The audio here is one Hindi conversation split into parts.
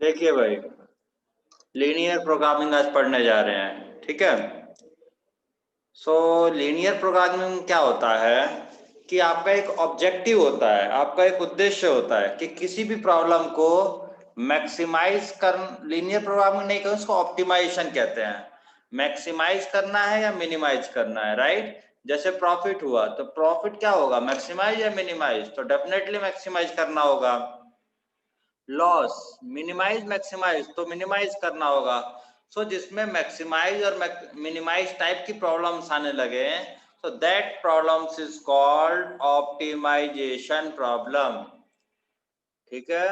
देखिए भाई, लीनियर प्रोग्रामिंग आज पढ़ने जा रहे हैं, ठीक है। सो लीनियर प्रोग्रामिंग क्या होता है कि आपका एक ऑब्जेक्टिव होता है, आपका एक उद्देश्य होता है कि किसी भी प्रॉब्लम को मैक्सिमाइज कर, लीनियर प्रोग्रामिंग नहीं कहते, उसको ऑप्टिमाइजेशन कहते हैं। मैक्सिमाइज करना है या मिनिमाइज करना है, राइट। जैसे प्रॉफिट हुआ तो प्रॉफिट क्या होगा, मैक्सिमाइज या मिनिमाइज, तो डेफिनेटली मैक्सिमाइज करना होगा। लॉस, मिनिमाइज मैक्सिमाइज, तो मिनिमाइज करना होगा। सो जिसमें मैक्सिमाइज और मिनिमाइज टाइप की प्रॉब्लम्स आने लगे, so that problems is called optimization problem, ठीक है।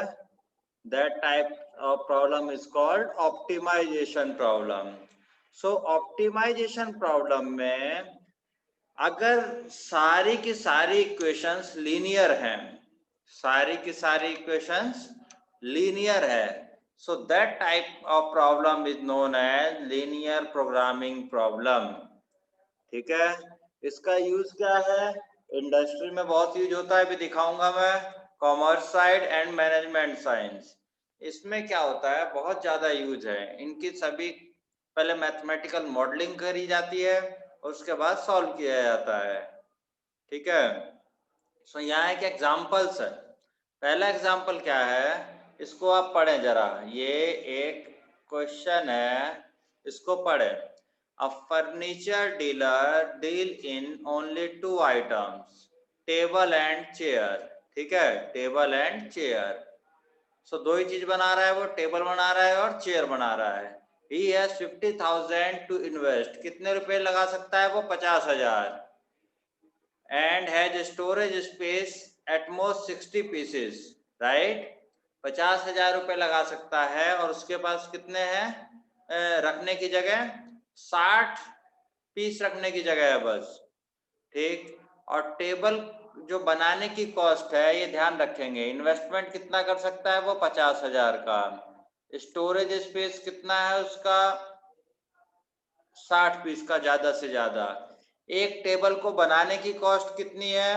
that type of problem is called optimization problem. so optimization problem में अगर सारी की सारी इक्वेशंस लीनियर हैं, सारी की सारी इक्वेशंस लीनियर है, so that type of problem is known as linear programming problem, ठीक है। इसका यूज क्या है, इंडस्ट्री में बहुत यूज होता है, भी दिखाऊंगा मैं। Commerce side and management science, इसमें क्या होता है, बहुत ज्यादा यूज है इनकी। सभी पहले मैथमेटिकल मॉडलिंग करी जाती है और उसके बाद सॉल्व किया जाता है, ठीक है। सो यहाँ एक एग्जाम्पल्स है। पहला एग्जाम्पल क्या है, इसको आप पढ़ें जरा। ये एक क्वेश्चन है, इसको पढ़ें। A furniture dealer deal in only 2 items, table and chair, ठीक है, टेबल एंड चेयर। सो दो ही चीज बना रहा है वो, टेबल बना रहा है और चेयर बना रहा है। ही हैज 50,000 टू इन्वेस्ट, कितने रुपए लगा सकता है वो, 50,000। And has storage space at most 60 pieces, right. 50,000 रुपए लगा सकता है और उसके पास कितने हैं रखने की जगह, 60 पीस रखने की जगह है बस, ठीक। और टेबल जो बनाने की कॉस्ट है, ये ध्यान रखेंगे, इन्वेस्टमेंट कितना कर सकता है वो, 50,000 का। स्टोरेज स्पेस कितना है उसका, 60 पीस का ज्यादा से ज्यादा। एक टेबल को बनाने की कॉस्ट कितनी है,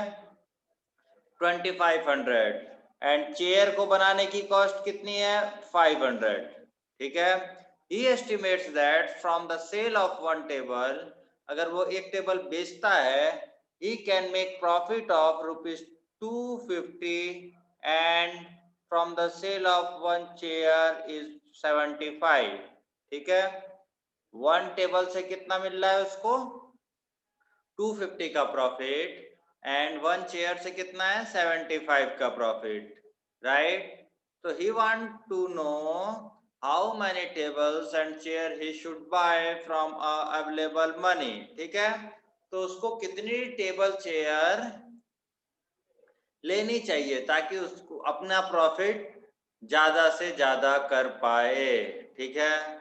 2500। एंड चेयर को बनाने की कॉस्ट कितनी है, 500, ठीक है। He estimates that from the sale of one table, अगर वो एक टेबल बेचता है, he can make profit of ₹250 and from the sale of one chair is 75, ठीक है। वन टेबल से कितना मिल रहा है उसको, 250 का प्रॉफिट, एंड वन चेयर से कितना है, 75 का प्रॉफिट, राइट। तो he want to know how many tables and chair he should buy from available money, ठीक है। तो उसको कितनी टेबल चेयर लेनी चाहिए ताकि उसको अपना प्रॉफिट ज्यादा से ज्यादा कर पाए, ठीक है।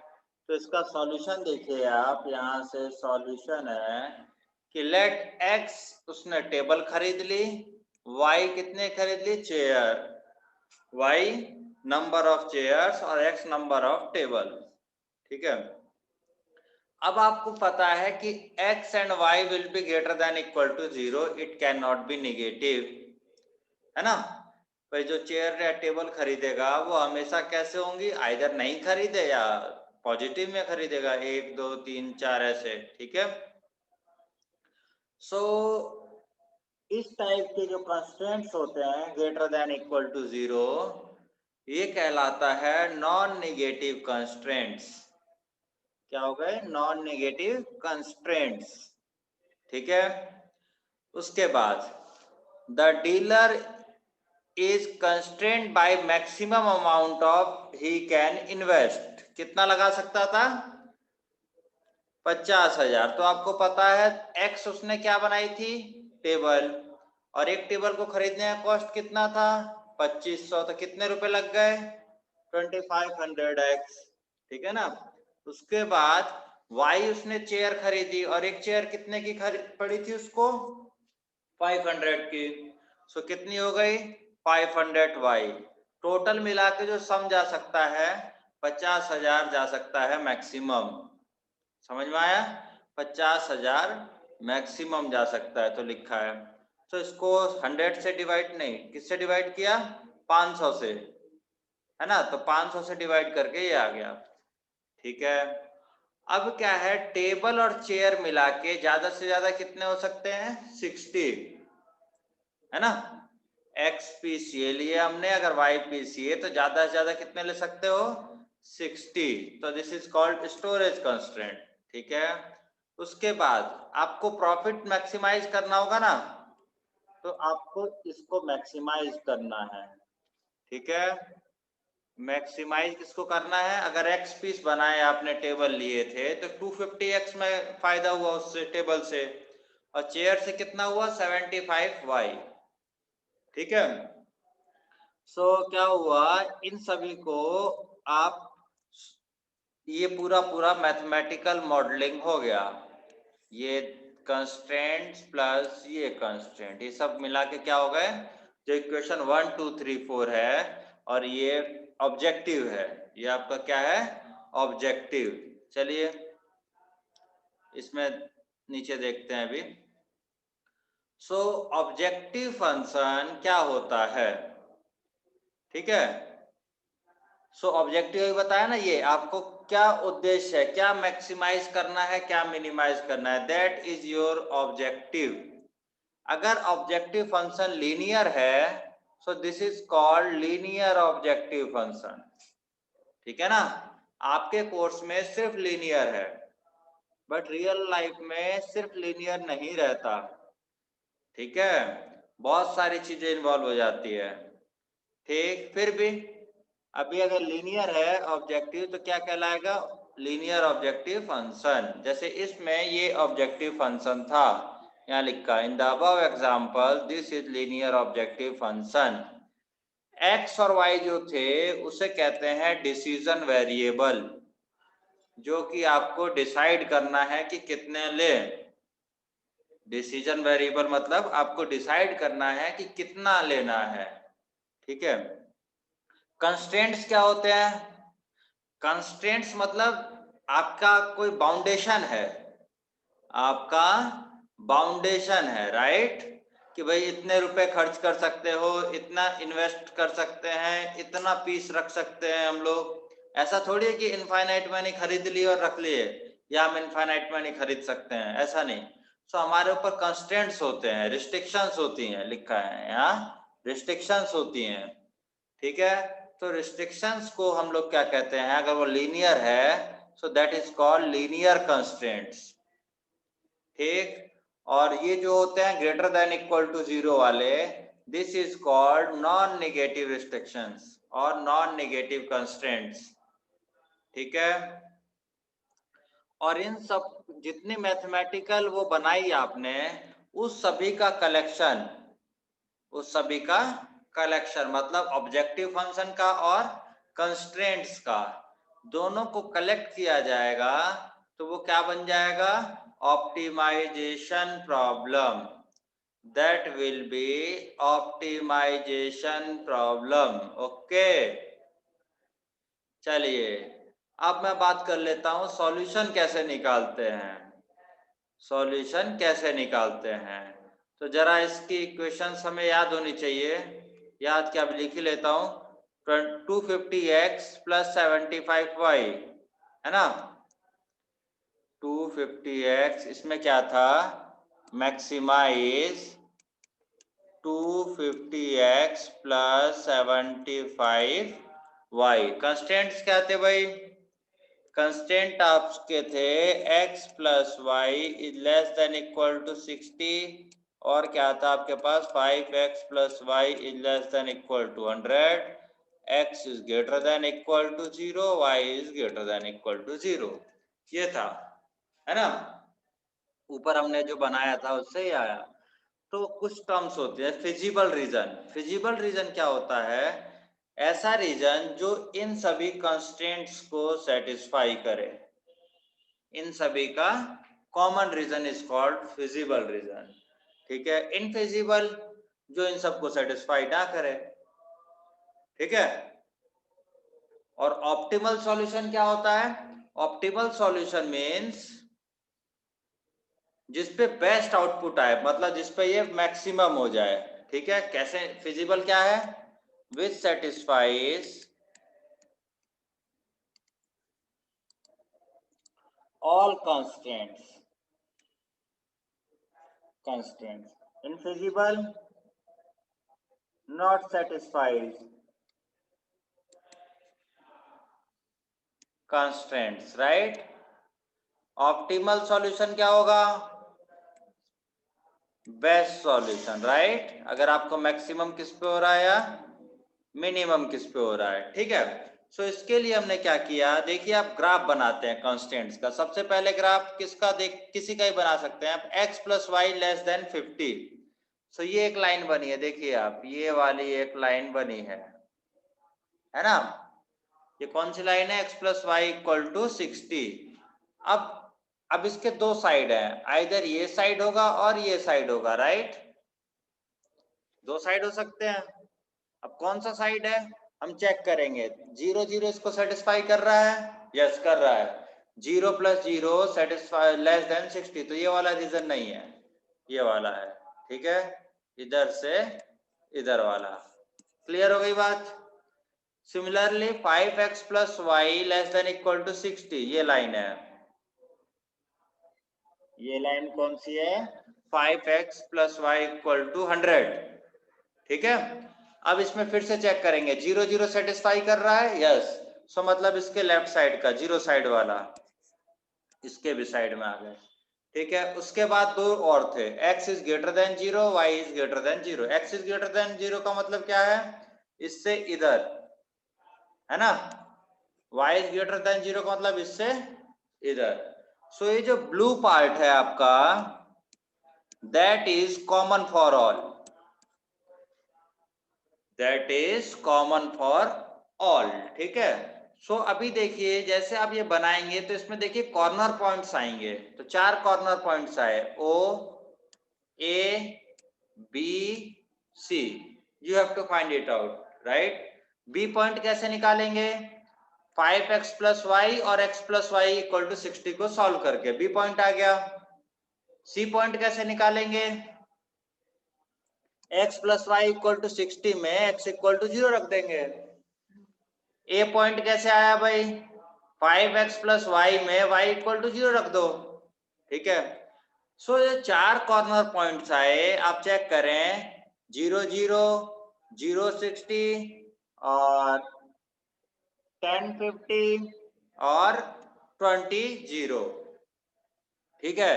तो इसका सॉल्यूशन देखिए आप, यहाँ से सॉल्यूशन है कि लेट एक्स, उसने टेबल खरीद ली, वाई कितने खरीद ली, chair, Y number of chairs और एक्स नंबर ऑफ टेबल, ठीक है। अब आपको पता है कि X and Y will be greater than equal to 0, it can not be negative, है ना। भाई जो चेयर या टेबल खरीदेगा वो हमेशा कैसे होंगी, आइदर नहीं खरीदे या पॉजिटिव में खरीदेगा, 1 2 3 4 ऐसे, ठीक है। सो इस टाइप के जो कंस्ट्रेंट्स होते हैं ग्रेटर देन इक्वल टू 0, ये कहलाता है नॉन नेगेटिव कंस्ट्रेंट्स। क्या हो गए, नॉन नेगेटिव कंस्ट्रेंट्स, ठीक है। उसके बाद the dealer is constrained by maximum amount of he can invest, कितना लगा सकता था, 50,000। तो आपको पता है एक्स उसने क्या बनाई थी, टेबल, और एक टेबल को खरीदने का कॉस्ट कितना था, 2500, तो कितने रुपए लग गए, 2500x, ठीक है ना। उसके बाद वाई, उसने चेयर खरीदी और एक चेयर कितने की पड़ी थी उसको, 500 की। सो कितनी हो गई, 500y। टोटल मिला के जो सम जा सकता है 50,000 जा सकता है मैक्सिमम, समझ में आया, 50,000 मैक्सिमम जा सकता है, तो लिखा है। तो इसको 100 से डिवाइड नहीं, किससे डिवाइड किया, 500 से, है ना, तो 500 से डिवाइड करके ये आ गया। ठीक है, अब क्या है, टेबल और चेयर मिला के ज्यादा से ज्यादा कितने हो सकते हैं, 60, है ना। एक्स पीस ये लिए हमने, अगर वाई पीस ये, तो ज्यादा से ज्यादा कितने ले सकते हो, 60। तो this is called storage constraint. ठीक है, उसके बाद आपको प्रॉफिट मैक्सिमाइज करना होगा ना, तो आपको इसको मैक्सिमाइज करना है। ठीक है, मैक्सिमाइज किसको करना है, अगर एक्स पीस बनाए आपने, टेबल लिए थे, तो 250x में फायदा हुआ उससे, टेबल से, और चेयर से कितना हुआ, 75y। ठीक है, सो क्या हुआ, इन सभी को आप, ये पूरा पूरा मैथमेटिकल मॉडलिंग हो गया, ये कंस्ट्रेंट्स प्लस ये कंस्ट्रेंट, ये सब मिला के क्या हो गए, जो इक्वेशन 1 2 3 4 है, और ये ऑब्जेक्टिव है, ये आपका क्या है, ऑब्जेक्टिव। चलिए इसमें नीचे देखते हैं अभी। सो ऑब्जेक्टिव फंक्शन क्या होता है, ठीक है। सो ऑब्जेक्टिव बताया ना, ये आपको क्या उद्देश्य है, क्या मैक्सिमाइज करना है, क्या मिनिमाइज करना है, दैट इज योर ऑब्जेक्टिव। अगर ऑब्जेक्टिव फंक्शन लीनियर है, सो this is called linear objective function. ठीक है ना, आपके कोर्स में सिर्फ लीनियर है, बट रियल लाइफ में सिर्फ लीनियर नहीं रहता। ठीक है, बहुत सारी चीजें इन्वॉल्व हो जाती है। ठीक, फिर भी अभी अगर लीनियर है ऑब्जेक्टिव, तो क्या कहलाएगा, लीनियर ऑब्जेक्टिव फंक्शन। जैसे इसमें ये ऑब्जेक्टिव फंक्शन था, यहाँ लिखा, in the above example this is linear objective function. X और वाई जो थे उसे कहते हैं डिसीजन वेरिएबल, जो कि आपको डिसाइड करना है कि कितने लें। डिसीजन वेरिएबल मतलब आपको डिसाइड करना है कि कितना लेना है। ठीक है, कंस्ट्रेंट्स क्या होते हैं, कंस्ट्रेंट्स मतलब आपका कोई बाउंडेशन है, आपका बाउंडेशन है, राइट, कि भाई इतने रुपए खर्च कर सकते हो, इतना इन्वेस्ट कर सकते हैं, इतना पीस रख सकते हैं हम लोग। ऐसा थोड़ी है कि इनफाइनाइट मनी खरीद ली और रख लिए, या हम इनफाइनाइट मनी खरीद सकते हैं, ऐसा नहीं। सो हमारे ऊपर कंस्ट्रेंट्स होते हैं, रिस्ट्रिक्शंस होती हैं, लिखा है यहाँ, रिस्ट्रिक्शंस होती हैं। ठीक है, तो रिस्ट्रिक्शंस को हम लोग क्या कहते हैं, अगर वो लीनियर है, so that is called linear constraints. ठीक, और ये जो होते हैं ग्रेटर देन इक्वल टू 0 वाले, this is called non negative restrictions और नॉन नेगेटिव कंस्ट्रेंट्स। ठीक है, और इन सब जितनी मैथमेटिकल वो बनाई आपने, उस सभी का कलेक्शन, उस सभी का कलेक्शन मतलब ऑब्जेक्टिव फंक्शन का और कंस्ट्रेंट्स का, दोनों को कलेक्ट किया जाएगा, तो वो क्या बन जाएगा, optimisation problem. That will be optimisation problem. Okay, चलिए अब मैं बात कर लेता हूं सॉल्यूशन कैसे निकालते हैं, सॉल्यूशन कैसे निकालते हैं। तो जरा इसकी इक्वेशंस हमें याद होनी चाहिए, याद क्या, लिख ही लेता हूं, 250x प्लस 75y, है ना। 250x, इसमें क्या था, maximise 250x plus 75y। Constants क्या थे भाई, कंस्टेंट आपके थे x plus y is less than equal to 60, और क्या था आपके पास 5x plus y is less than equal to 100, x is greater than equal to 0, y is greater than equal to 0। ये था, है ना, ऊपर हमने जो बनाया था उससे ही आया। तो कुछ टर्म्स होते हैं, फिजिबल रीजन। फिजिबल रीजन क्या होता है, ऐसा रीजन जो इन सभी कंस्ट्रेंट्स को सेटिस्फाई करे, इन सभी का common region is called feasible region. ठीक है, इनफिजिबल जो इन सबको सेटिस्फाई ना करे। ठीक है, और ऑप्टिमल सॉल्यूशन क्या होता है, ऑप्टिमल सॉल्यूशन मीन्स जिसपे बेस्ट आउटपुट आए, मतलब जिसपे ये मैक्सिमम हो जाए। ठीक है, कैसे, फिजिबल क्या है, विच satisfies all constraints infeasible, not satisfied constraints, right? Optimal solution क्या होगा? Best solution, right? अगर आपको मैक्सिमम किस पे हो रहा है या मिनिमम किस पे हो रहा है, ठीक है। सो इसके लिए हमने क्या किया, देखिए आप ग्राफ बनाते हैं कांस्टेंट्स का। सबसे पहले ग्राफ किसका, किसी का ही बना सकते हैं आप, x plus y less than 50। So ये एक लाइन बनी है, देखिए आप, ये वाली एक लाइन बनी है ना? ये कौन सी लाइन है? x plus y equal to 60। अब इसके दो साइड है, आइदर ये साइड होगा और ये साइड होगा, राइट? दो साइड हो सकते हैं। अब कौन सा साइड है हम चेक करेंगे। 0 0 इसको सेटिस्फाई कर रहा है? यस कर रहा है। 0 प्लस 0 सेटिस्फाई लेस देन 60, तो ये वाला रीजन नहीं है, ये वाला है, ठीक है। इधर से इधर वाला। क्लियर हो गई बात? Similarly 5x plus y less than equal to 60, ये लाइन है। ये लाइन कौन सी है? 5x plus y equal to 100, ठीक है। अब इसमें फिर से चेक करेंगे, 0 0 सेटिस्फाई कर रहा है? यस। सो मतलब इसके लेफ्ट साइड का, जीरो साइड वाला, इसके भी साइड में आ गए, ठीक है। उसके बाद दो और थे, x is greater than 0, y is greater than 0। x is greater than 0 का मतलब क्या है? इससे इधर, है ना? y इज ग्रेटर देन 0 का मतलब इससे इधर। सो ये जो ब्लू पार्ट है आपका, that is common for all, that is common for all, ठीक है। सो अभी देखिए, जैसे आप ये बनाएंगे तो इसमें देखिए कॉर्नर पॉइंट्स आएंगे। तो 4 कॉर्नर पॉइंट्स आए, O A B C। You have to find it out, right? B point कैसे निकालेंगे? 5x प्लस वाई और x plus y equal to 60 को सॉल्व करके B पॉइंट आ गया। C पॉइंट कैसे निकालेंगे? x plus y equal to 60 में x इक्वल टू 0 रख देंगे। ए पॉइंट कैसे आया भाई? 5x प्लस वाई में y इक्वल टू 0 रख दो, ठीक है। सो ये 4 कॉर्नर पॉइंट्स आए, आप चेक करें, 0 0 0 60 और 10 50 और 20 0, ठीक है।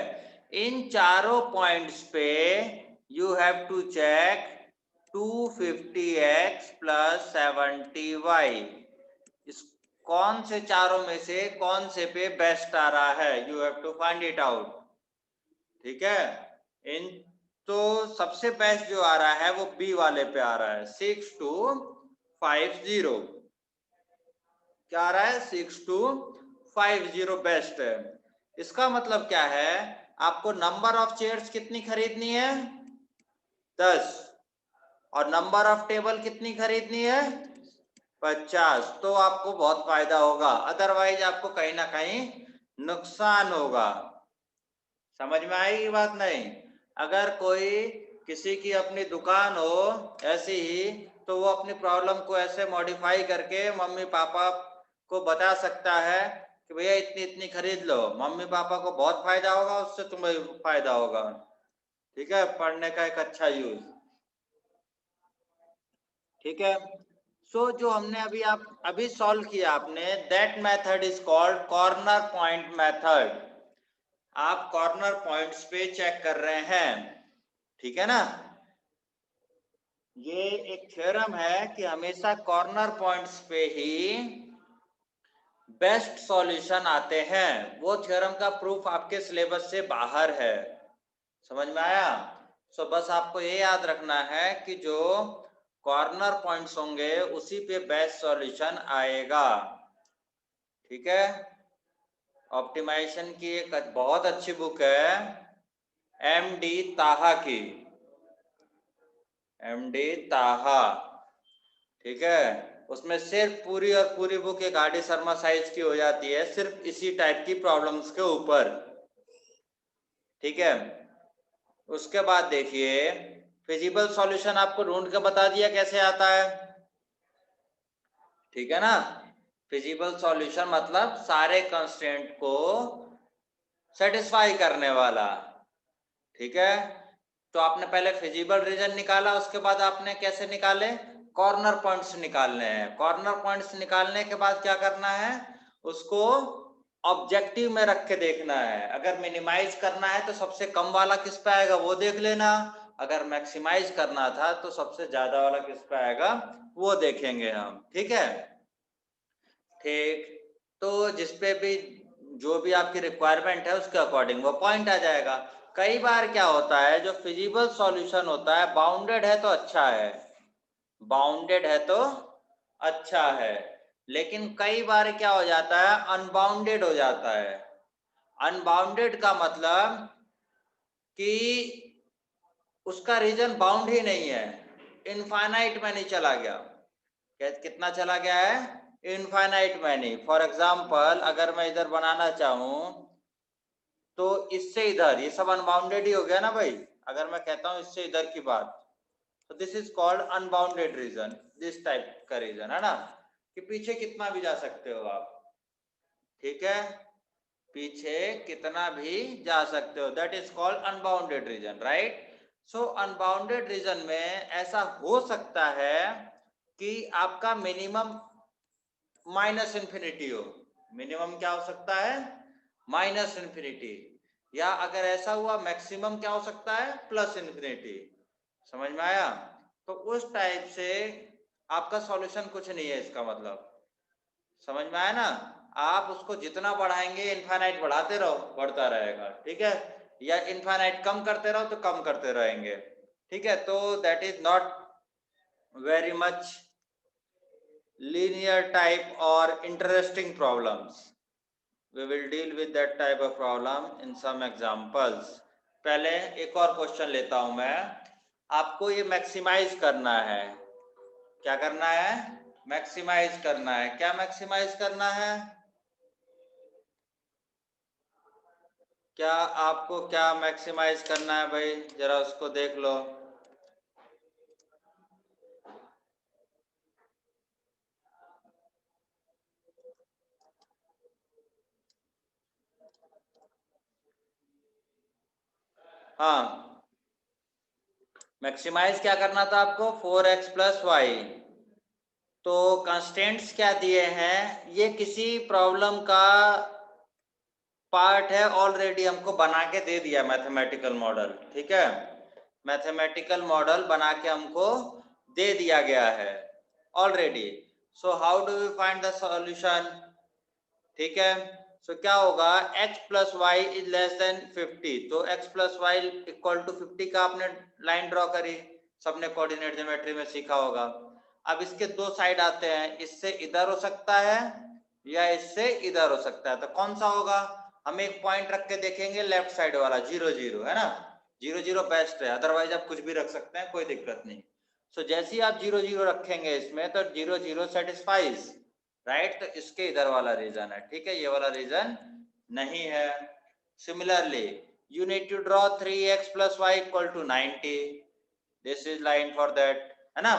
इन चारों पॉइंट्स पे you have to check 250x plus 70y, इस कौन से चारों में से कौन से पे बेस्ट आ रहा है, you have to find it out, ठीक है। इन तो सबसे बेस्ट जो आ रहा है वो बी वाले पे आ रहा है, 6250। क्या आ रहा है? 6250 बेस्ट है। इसका मतलब क्या है? आपको नंबर ऑफ चेयर्स कितनी खरीदनी है? 10। और नंबर ऑफ टेबल कितनी खरीदनी है? 50। तो आपको बहुत फायदा होगा, अदरवाइज आपको कहीं ना कहीं नुकसान होगा। समझ में आएगी बात? नहीं। अगर कोई किसी की अपनी दुकान हो ऐसी ही, तो वो अपनी प्रॉब्लम को ऐसे मॉडिफाई करके मम्मी पापा को बता सकता है कि भैया इतनी इतनी खरीद लो। मम्मी पापा को बहुत फायदा होगा, उससे तुम्हें फायदा होगा, ठीक है। पढ़ने का एक अच्छा यूज, ठीक है। सो जो हमने अभी सॉल्व किया आपने, that method is called corner point method. आप कॉर्नर पॉइंट्स पे चेक कर रहे हैं, ठीक है ना। ये एक थ्योरम है कि हमेशा कॉर्नर पॉइंट्स पे ही बेस्ट सॉल्यूशन आते हैं। वो थ्योरम का प्रूफ आपके सिलेबस से बाहर है, समझ में आया? सो बस आपको ये याद रखना है कि जो कॉर्नर पॉइंट्स होंगे उसी पे बेस्ट सॉल्यूशन आएगा, ठीक है। ऑप्टिमाइजेशन की एक बहुत अच्छी बुक है MD ताहा की, MD ताहा, ठीक है। उसमें सिर्फ पूरी और पूरी बुक एक आर डी शर्मा साइज की हो जाती है, सिर्फ इसी टाइप की प्रॉब्लम्स के ऊपर, ठीक है। उसके बाद देखिए, फिजिबल सॉल्यूशन आपको ढूंढ के बता दिया कैसे आता है, ठीक है ना। फिजिबल सॉल्यूशन मतलब सारे कंस्ट्रेंट को सेटिस्फाई करने वाला। ठीक है, तो आपने पहले फिजिबल रीजन निकाला, उसके बाद आपने कैसे निकाले, कॉर्नर पॉइंट्स निकालने हैं। कॉर्नर पॉइंट्स निकालने के बाद क्या करना है, उसको ऑब्जेक्टिव में रख के देखना है। अगर मिनिमाइज करना है तो सबसे कम वाला किस पे आएगा वो देख लेना, अगर मैक्सिमाइज करना था तो सबसे ज्यादा वाला किस पे आएगा वो देखेंगे हम। ठीक है, ठीक, तो जिसपे भी जो भी आपकी रिक्वायरमेंट है उसके अकॉर्डिंग वो पॉइंट आ जाएगा। कई बार क्या होता है, जो फिजिबल सॉल्यूशन होता है बाउंडेड है तो अच्छा है, बाउंडेड है तो अच्छा है, लेकिन कई बार क्या हो जाता है, अनबाउंडेड हो जाता है। अनबाउंडेड का मतलब कि उसका रीजन बाउंड ही नहीं है, इनफाइनाइट में नहीं चला गया। कितना चला गया है, इनफाइनाइट में नहीं। फॉर एग्जाम्पल अगर मैं इधर बनाना चाहूं तो इससे इधर, ये सब अनबाउंडेड ही हो गया ना भाई। अगर मैं कहता हूं इससे इधर की बात, तो this is called unbounded region, this type का रीजन है ना, कि पीछे कितना भी जा सकते हो आप। ठीक है, पीछे कितना भी जा सकते हो, that is called unbounded region, right. So unbounded region में ऐसा हो सकता है कि आपका मिनिमम माइनस इन्फिनिटी हो। मिनिमम क्या हो सकता है, माइनस इन्फिनिटी, या अगर ऐसा हुआ मैक्सिमम क्या हो सकता है, प्लस इन्फिनिटी। समझ में आया, तो उस टाइप से आपका सॉल्यूशन कुछ नहीं है, इसका मतलब समझ में आया ना। आप उसको जितना बढ़ाएंगे इनफाइनाइट बढ़ाते रहो, बढ़ता रहेगा। ठीक है, या इनफाइनाइट कम करते रहो तो कम करते रहेंगे। ठीक है, तो that is not very much linear type or interesting problems. We will deal with that type of problem in some examples. पहले एक और क्वेश्चन लेता हूं मैं। आपको ये मैक्सिमाइज करना है, क्या करना है, मैक्सिमाइज करना है। क्या मैक्सिमाइज करना है, क्या आपको क्या मैक्सिमाइज करना है भाई, जरा उसको देख लो। हाँ, मैक्सिमाइज क्या करना था आपको, 4x प्लस वाई। तो कंस्टेंट्स क्या दिए हैं, ये किसी प्रॉब्लम का पार्ट है, ऑलरेडी हमको बना के दे दिया मैथमेटिकल मॉडल। ठीक है, मैथमेटिकल मॉडल बना के हमको दे दिया गया है already. So how do we find the solution. ठीक है, सो क्या होगा, x plus y is less than 50, तो x plus y equal to 50 का आपने लाइन ड्रॉ करी, सबने कोऑर्डिनेट ज्योमेट्री में सीखा होगा। अब इसके दो साइड आते हैं, इससे इधर हो सकता है या इससे इधर हो सकता है, तो कौन सा होगा, हम एक पॉइंट रख के देखेंगे, लेफ्ट साइड वाला 0 0 है ना, 0 0 बेस्ट है, अदरवाइज आप कुछ भी रख सकते हैं, कोई दिक्कत नहीं। सो जैसे ही आप 0 0 रखेंगे इसमें, तो 0 0 सेटिस्फाइज, राइट, तो इसके इधर वाला रीजन है। ठीक है, ये वाला रीजन नहीं है। Similarly you need to draw 3x plus y equal to 90, this is line for that, है ना।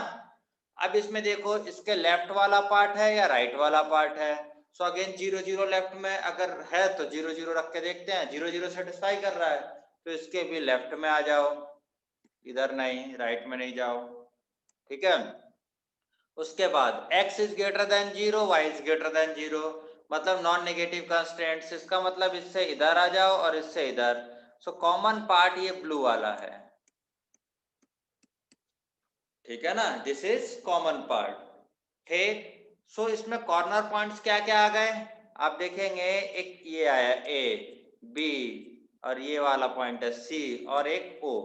अब इसमें देखो, इसके लेफ्ट वाला पार्ट है या राइट वाला पार्ट है। सो अगेन 0 0 लेफ्ट में अगर है तो 0 0 रख के देखते हैं, 0 0 सेटिस्फाई कर रहा है, तो इसके भी लेफ्ट में आ जाओ, इधर नहीं, राइट में नहीं जाओ। ठीक है, उसके बाद x is greater than 0, y is greater than 0, मतलब नॉन नेगेटिव कंस्ट्रेंट्स, इसका मतलब इससे इधर आ जाओ और इससे इधर। सो कॉमन पार्ट ये ब्लू वाला है। ठीक है ना, दिस इज कॉमन पार्ट। ठीक, सो इसमें कॉर्नर पॉइंट्स क्या क्या आ गए, आप देखेंगे, एक ये आया ए, बी, और ये वाला पॉइंट है सी, और एक ओ।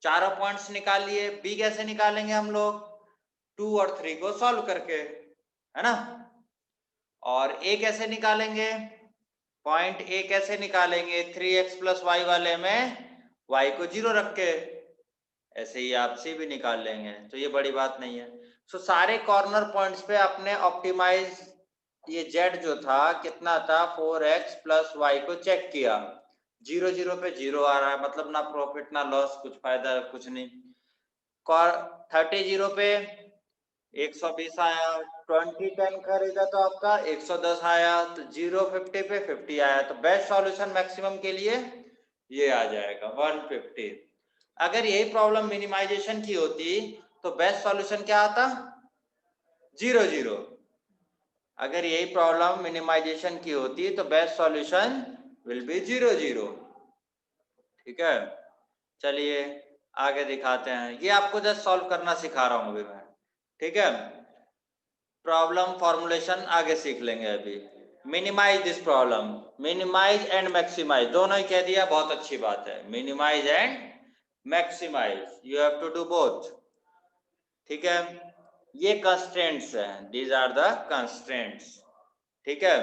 चारों पॉइंट्स निकाल लिए। बी कैसे निकालेंगे हम लोग, 2 और 3 को सॉल्व करके, है ना। और ए कैसे निकालेंगे, पॉइंट ए कैसे निकालेंगे, 3x प्लस वाई वाले में y को 0 रख के, ऐसे ही आप सी भी निकाल लेंगे, तो ये बड़ी बात नहीं है। सो सारे कॉर्नर पॉइंट्स पे आपने ऑप्टिमाइज, ये z जो था कितना था, 4x प्लस वाई को चेक किया, 0 0 पे 0 आ रहा है, मतलब ना प्रॉफिट ना लॉस, कुछ फायदा कुछ नहीं। 30 0 पे 120 आया, 20 10 खरीदा तो आपका 110 आया, तो 0 50 पे 50 आया, तो बेस्ट सॉल्यूशन मैक्सिमम के लिए ये आ जाएगा 150। अगर यही प्रॉब्लम मिनिमाइजेशन की होती तो बेस्ट सॉल्यूशन क्या आता? 0 0। अगर यही प्रॉब्लम मिनिमाइजेशन की होती तो बेस्ट सॉल्यूशन विल बी 0 0। ठीक है, चलिए आगे दिखाते हैं। ये आपको जस्ट सॉल्व करना सिखा रहा हूं अभी मैं। ठीक है, प्रॉब्लम फॉर्मुलेशन आगे सीख लेंगे अभी। मिनिमाइज this problem, minimise and maximise दोनों ही कह दिया, बहुत अच्छी बात है। Minimise and maximise, you have to do both. ठीक है, ये कंस्ट्रेंट्स हैं, दीज आर द कंस्ट्रेंट्स। ठीक है,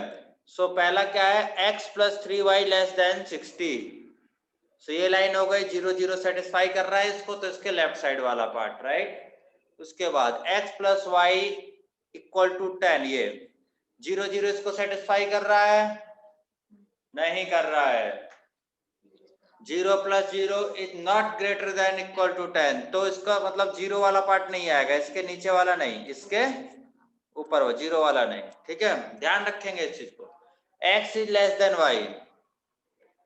सो पहला क्या है, x plus 3y less then 60। सो ये लाइन हो गई 0 0 सेटिस्फाई कर रहा है इसको, तो इसके लेफ्ट साइड वाला पार्ट, राइट। उसके बाद x plus y equal to 10, ये 0 0 इसको सेटिस्फाई कर रहा है? नहीं कर रहा है। 0 plus 0 is not greater than equal to 10, तो इसका मतलब 0 वाला पार्ट नहीं आएगा, इसके नीचे वाला नहीं, इसके ऊपर वो 0 वाला नहीं। ठीक है, ध्यान रखेंगे इस चीज को। x is less then y,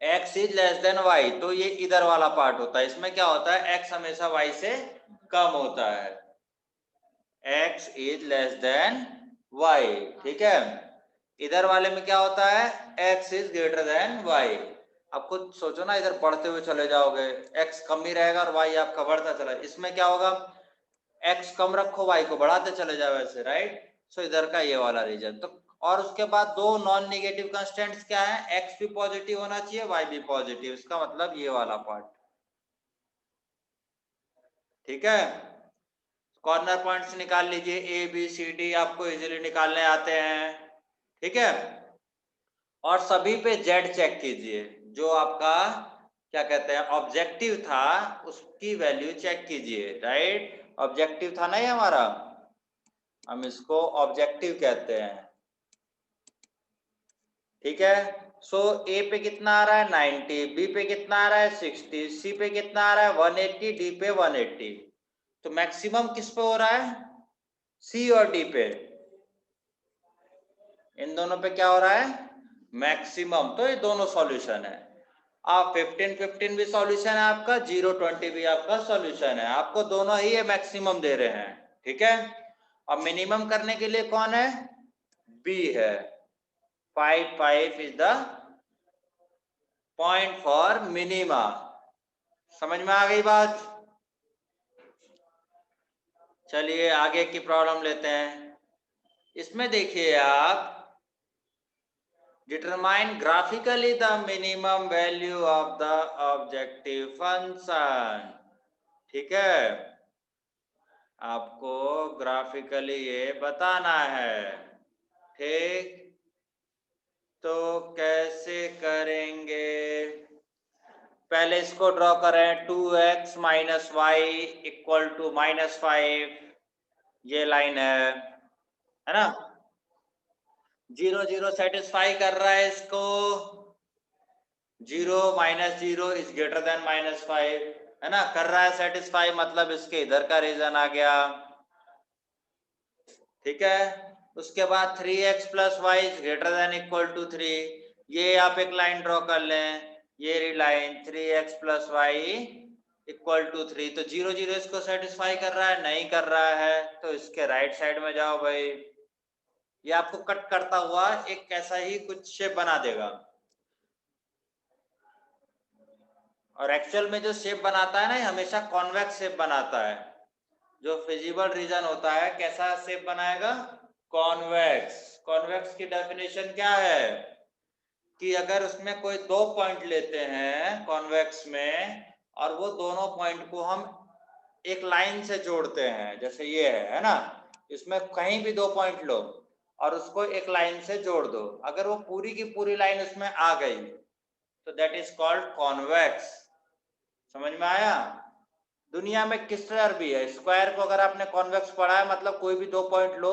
x is less then y, तो ये इधर वाला पार्ट होता है। इसमें क्या होता है, x हमेशा y से कम होता है। x is less then y, ठीक है। इधर वाले में क्या होता है, x is greater then y। आप खुद सोचो ना, इधर बढ़ते हुए चले जाओगे, x कम ही रहेगा और y आपका बढ़ता चला। इसमें क्या होगा, x कम रखो, y को बढ़ाते चले जाओ ऐसे, राइट। सो इधर का ये वाला रीजन। तो और उसके बाद दो नॉन नेगेटिव कंस्टेंट्स क्या है, x भी पॉजिटिव होना चाहिए, y भी पॉजिटिव, इसका मतलब ये वाला पार्ट। ठीक है, कॉर्नर पॉइंट्स निकाल लीजिए, ए बी सी डी आपको इजीली निकालने आते हैं। ठीक है, और सभी पे जेड चेक कीजिए, जो आपका क्या कहते हैं ऑब्जेक्टिव था उसकी वैल्यू चेक कीजिए, राइट। ऑब्जेक्टिव था ना ये हमारा, हम इसको ऑब्जेक्टिव कहते हैं। ठीक है, सो ए पे कितना आ रहा है 90, बी पे कितना आ रहा है 60, सी पे कितना आ रहा है 180, डी पे 180। तो मैक्सिमम किस पे हो रहा है, सी और डी पे। इन दोनों पे क्या हो रहा है, मैक्सिमम। तो ये दोनों सॉल्यूशन है। आप 15 15 भी सॉल्यूशन है आपका, 0 20 भी आपका सॉल्यूशन है, आपको दोनों ही ये मैक्सिमम दे रहे हैं। ठीक है, अब मिनिमम करने के लिए कौन है, बी है। 5 5 is the point for minima. समझ में आ गई बात। चलिए आगे की प्रॉब्लम लेते हैं। इसमें देखिए आप, determine graphically the minimum value of the objective function. ठीक है, आपको ग्राफिकली ये बताना है। ठीक, तो कैसे करेंगे, पहले इसको ड्रॉ करें, 2x minus Y equal to -5, ये लाइन है ना। 0 0 सेटिस्फाई कर रहा है इसको, 0 -0 इज ग्रेटर देन -5, है ना, कर रहा है सेटिस्फाई, मतलब इसके इधर का रीजन आ गया। ठीक है, उसके बाद 3x plus y is greater than equal to 3, ये आप एक लाइन ड्रॉ कर लें, ये line 3x plus y equal to 3। तो 0 0 इसको सेटिस्फाई कर रहा है, नहीं कर रहा है, तो इसके राइट साइड में जाओ भाई, ये आपको कट करता हुआ एक कैसा ही कुछ शेप बना देगा। और एक्चुअल में जो शेप बनाता है ना, हमेशा कॉन्वेक्स शेप बनाता है। जो फिजिबल रीजन होता है कैसा शेप बनाएगा, कॉन्वेक्स। कॉन्वेक्स की डेफिनेशन क्या है, कि अगर उसमें कोई दो पॉइंट लेते हैं कॉन्वेक्स में, और वो दोनों पॉइंट को हम एक लाइन से जोड़ते हैं, जैसे ये है ना, इसमें कहीं भी दो पॉइंट लो और उसको एक लाइन से जोड़ दो, अगर वो पूरी की पूरी लाइन उसमें आ गई तो दैट इज कॉल्ड कॉन्वेक्स। समझ में आया। दुनिया में किस तरह भी है, स्क्वायर को अगर आपने कॉन्वेक्स पढ़ा है, मतलब कोई भी दो पॉइंट लो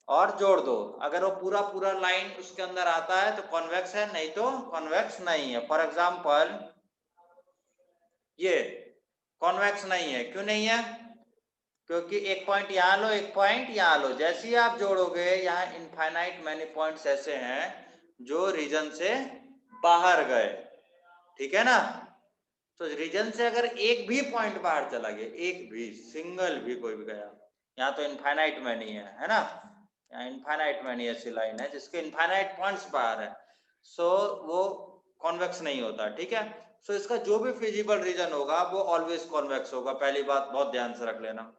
और जोड़ दो, अगर वो पूरा पूरा लाइन उसके अंदर आता है तो कॉन्वेक्स है, नहीं तो कॉन्वेक्स नहीं है। फॉर एग्जांपल ये कॉन्वेक्स नहीं है, क्यों नहीं है, क्योंकि एक पॉइंट यहाँ लो, एक पॉइंट यहाँ लो, जैसे ही आप जोड़ोगे यहाँ इनफाइनाइट मैनी पॉइंट्स ऐसे हैं जो रीजन से बाहर गए, ठीक है ना। तो रीजन से अगर एक भी पॉइंट बाहर चला गया, एक भी सिंगल भी कोई भी गया, यहाँ तो इनफाइनाइट मैनी है ना, यहाँ इनफाइनाइट मैनी ऐसी लाइन है जिसके इनफाइनाइट पॉइंट्स बाहर है, सो वो कॉन्वेक्स नहीं होता, ठीक है। सो इसका जो भी फिजिबल रीजन होगा वो ऑलवेज कॉन्वेक्स होगा, पहली बात बहुत ध्यान से रख लेना।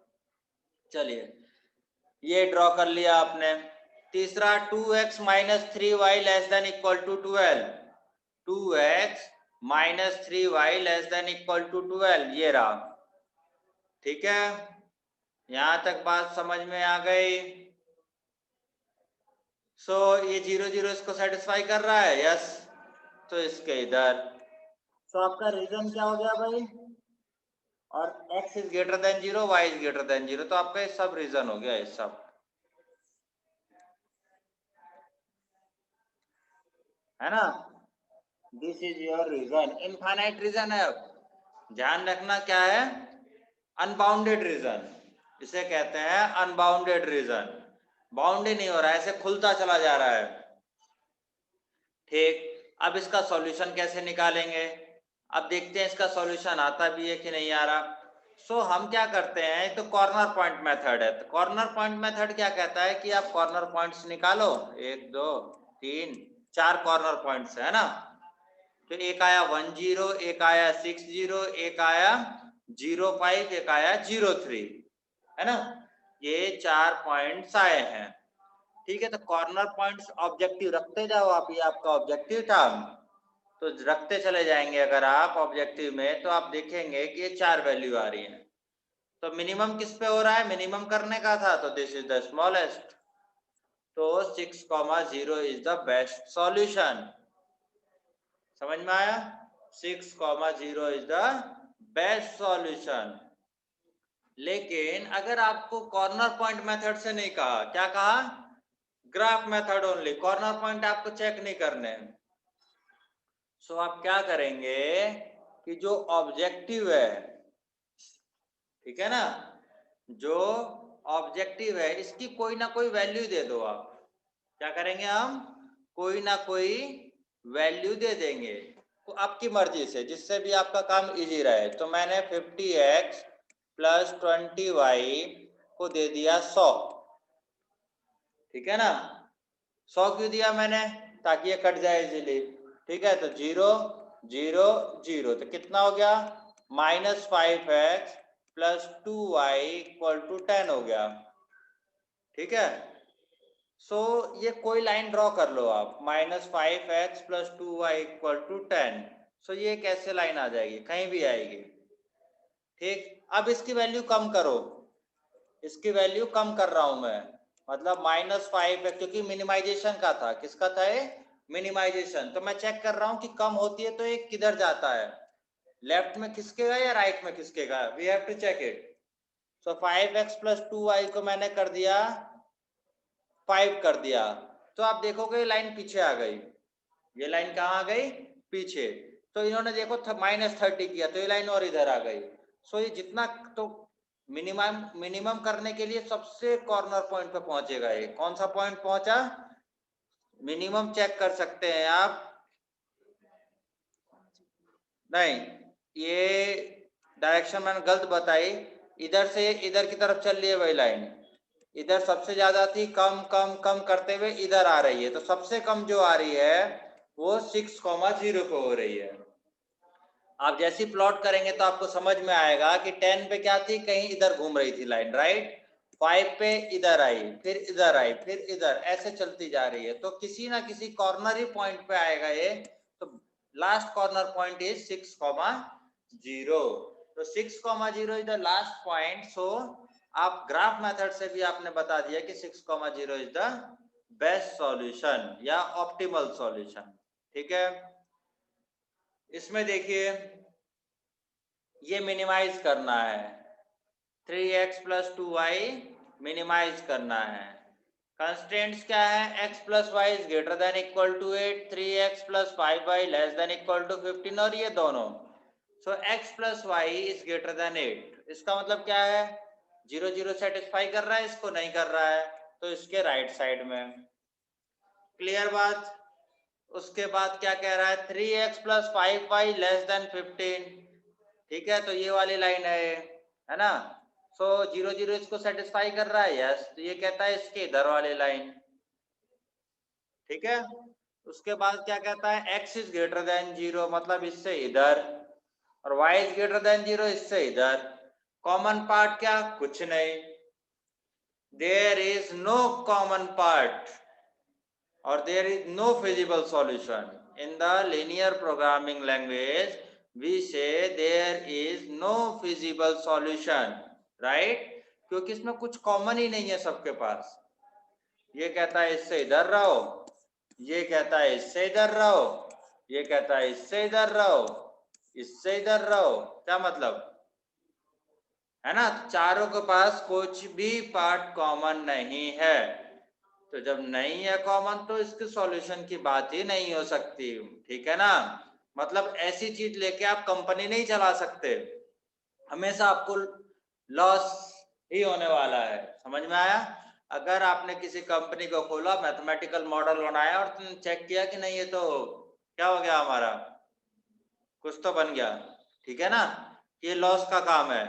चलिए ये ड्रॉ कर लिया आपने। तीसरा 2x minus 3y less than equal to 12, 2x minus 3y less than equal to 12, ये रहा, ठीक है। यहां तक बात समझ में आ गई। सो ये 0 0 इसको सेटिस्फाई कर रहा है, यस, तो इसके इधर। सो आपका रीजन क्या हो गया भाई, और x is greater than 0, y is greater than 0, तो आपका ये सब रीजन हो गया, ये सब, है ना। This is your region, infinite region है। ध्यान रखना क्या है, अनबाउंडेड रीजन, इसे कहते हैं अनबाउंडेड रीजन, बाउंड ही नहीं हो रहा है, ऐसे खुलता चला जा रहा है, ठीक। अब इसका सॉल्यूशन कैसे निकालेंगे, अब देखते हैं इसका सॉल्यूशन आता भी है कि नहीं आ रहा। सो हम क्या करते हैं, तो कॉर्नर पॉइंट मेथड है, तो कॉर्नर पॉइंट मेथड क्या कहता है कि आप कॉर्नर पॉइंट्स निकालो, 1 2 3 4 कॉर्नर पॉइंट्स है ना, तो एक आया 1 0, एक आया 6 0, एक आया 0 5, एक आया 0 3, है ना, ये 4 पॉइंट्स आए हैं, ठीक है। तो कॉर्नर पॉइंट्स ऑब्जेक्टिव रखते जाओ आप, ये आपका ऑब्जेक्टिव था, तो रखते चले जाएंगे अगर आप ऑब्जेक्टिव में, तो आप देखेंगे कि ये 4 वैल्यू आ रही हैं। तो मिनिमम किस पे हो रहा है, मिनिमम करने का था, तो दिस इज द स्मॉलेस्ट, तो 6,0 इज द बेस्ट सॉल्यूशन, समझ में आया, 6,0 इज द बेस्ट सॉल्यूशन। लेकिन अगर आपको कॉर्नर पॉइंट मेथड से नहीं कहा, क्या कहा, graph method only, corner point आपको चेक नहीं करने, सो आप क्या करेंगे कि जो ऑब्जेक्टिव है, ठीक है ना, जो ऑब्जेक्टिव है इसकी कोई ना कोई वैल्यू दे दो आप, क्या करेंगे हम, कोई ना कोई वैल्यू दे देंगे, तो आपकी मर्जी से, जिससे भी आपका काम इजी रहे। तो मैंने 50x प्लस 20y को दे दिया 100, ठीक है ना, 100 क्यों दिया मैंने, ताकि ये कट जाए इजीली, ठीक है। तो 0 0 0, तो कितना हो गया, -5x प्लस 2y इक्वल टू 10 हो गया, ठीक है। सो ये कोई लाइन ड्रॉ कर लो आप, -5x प्लस 2y इक्वल टू 10, सो ये कैसे लाइन आ जाएगी, कहीं भी आएगी, ठीक। अब इसकी वैल्यू कम करो, इसकी वैल्यू कम कर रहा हूं मैं, मतलब -5 है, क्योंकि मिनिमाइजेशन का था, किसका था ये, मिनिमाइजेशन, तो मैं चेक कर रहा हूं कि कम होती है तो ये किधर जाता है, लेफ्ट में खिसकेगा या राइट में खिसकेगा, we have to check it. So 5x प्लस 2y को मैंने कर दिया 5 कर दिया, तो आप देखोगे लाइन पीछे आ गई, ये लाइन कहाँ आ गई, पीछे, तो इन्होंने देखो -30 किया, तो ये लाइन और इधर आ गई। सो ये जितना, तो मिनिमम मिनिमम करने के लिए सबसे कॉर्नर पॉइंट पे पहुंचेगा, ये कौन सा पॉइंट पहुंचा, मिनिमम चेक कर सकते हैं आप, नहीं, ये डायरेक्शन मैंने गलत बताई, इधर से इधर की तरफ चल रही है वही लाइन, इधर सबसे ज्यादा थी, कम कम कम करते हुए इधर आ रही है, तो सबसे कम जो आ रही है वो 6,0 पे हो रही है। आप जैसी प्लॉट करेंगे तो आपको समझ में आएगा कि 10 पे क्या थी, कहीं इधर घूम रही थी लाइन, राइट, 5 पे इधर आई, फिर इधर आई, फिर इधर, ऐसे चलती जा रही है, तो किसी ना किसी कॉर्नर ही पॉइंट पे आएगा ये, तो लास्ट कॉर्नर पॉइंट इज 6,0, तो 6,0 इज द लास्ट पॉइंट। सो आप ग्राफ मेथड से भी आपने बता दिया कि 6,0 इज द बेस्ट सॉल्यूशन या ऑप्टिमल सॉल्यूशन, ठीक है। इसमें देखिए ये मिनिमाइज करना है, 3x प्लस 2y मिनिमाइज करना है, कंस्ट्रेंट्स क्या है, x plus y is greater than equal to 8, 3x plus 5y less than equal to 15, और ये दोनों, so x plus y is greater than 8, इसका मतलब क्या है, 0 0 सेटिस्फाई कर रहा है, इसको नहीं कर रहा है, तो इसके राइट साइड में। क्लियर बात। उसके बाद क्या कह रहा है, 3x + 5y < 15। ठीक है, तो ये वाली लाइन है ना। सो 0 0 इसको सेटिस्फाई कर रहा है, यस, तो ये कहता है इसके इधर वाली लाइन। ठीक है, उसके बाद क्या कहता है, x > 0 मतलब इससे इधर, और y > 0 इससे इधर। कॉमन पार्ट क्या, कुछ नहीं, there is no common part or there is no feasible solution. In the linear programming language, we say there is no feasible solution, right? क्योंकि इसमें कुछ कॉमन ही नहीं है सबके पास। ये कहता है इससे इधर रहो, ये कहता है इससे इधर रहो, ये कहता है इससे इधर रहो, इससे इधर रहो। क्या मतलब है ना, चारों के पास कुछ भी पार्ट कॉमन नहीं है। तो जब नहीं है कॉमन तो इसके सॉल्यूशन की बात ही नहीं हो सकती। ठीक है ना, मतलब ऐसी चीज लेके आप कंपनी नहीं चला सकते, हमेशा आपको लॉस ही होने वाला है। समझ में आया। अगर आपने किसी कंपनी को खोला, मैथमेटिकल मॉडल बनाया और तुमने चेक किया कि नहीं ये तो क्या हो गया, हमारा कुछ तो बन गया, ठीक है ना, ये लॉस का काम है,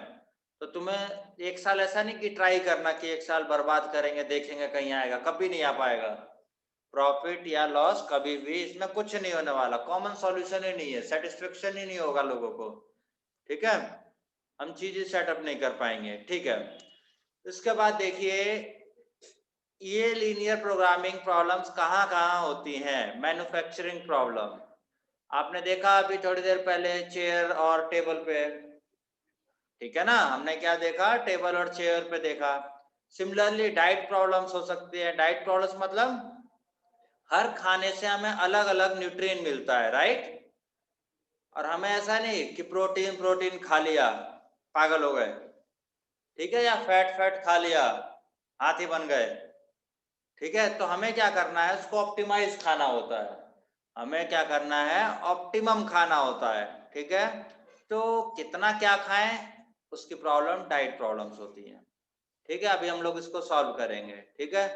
तो तुम्हें 1 साल ऐसा नहीं कि ट्राई करना कि 1 साल बर्बाद करेंगे देखेंगे कहीं आएगा, कभी नहीं आ पाएगा। प्रॉफिट या लॉस कभी भी इसमें कुछ नहीं होने वाला, कॉमन सॉल्यूशन ही नहीं है, सेटिस्फेक्शन ही नहीं होगा लोगों को। ठीक है, हम चीजें सेटअप नहीं कर पाएंगे। ठीक है, इसके बाद देखिए ये लीनियर प्रोग्रामिंग प्रॉब्लम्स कहाँ कहाँ होती हैं। मैन्युफैक्चरिंग प्रॉब्लम आपने देखा अभी थोड़ी देर पहले, चेयर और टेबल पे। ठीक है ना, हमने क्या देखा, टेबल और चेयर पे देखा। सिमिलरली डाइट प्रॉब्लम्स हो सकती है। डाइट प्रॉब्लम्स मतलब हर खाने से हमें अलग अलग न्यूट्रिएंट मिलता है, राइट। और हमें ऐसा नहीं कि प्रोटीन प्रोटीन खा लिया पागल हो गए, ठीक है, या फैट फैट खा लिया हाथी बन गए। ठीक है, तो हमें क्या करना है, उसको ऑप्टिमाइज खाना होता है, हमें क्या करना है, ऑप्टिमम खाना होता है। ठीक है, तो कितना क्या खाएं उसकी प्रॉब्लम डाइट प्रॉब्लम्स होती है। ठीक है, अभी हम लोग इसको सॉल्व करेंगे। ठीक है,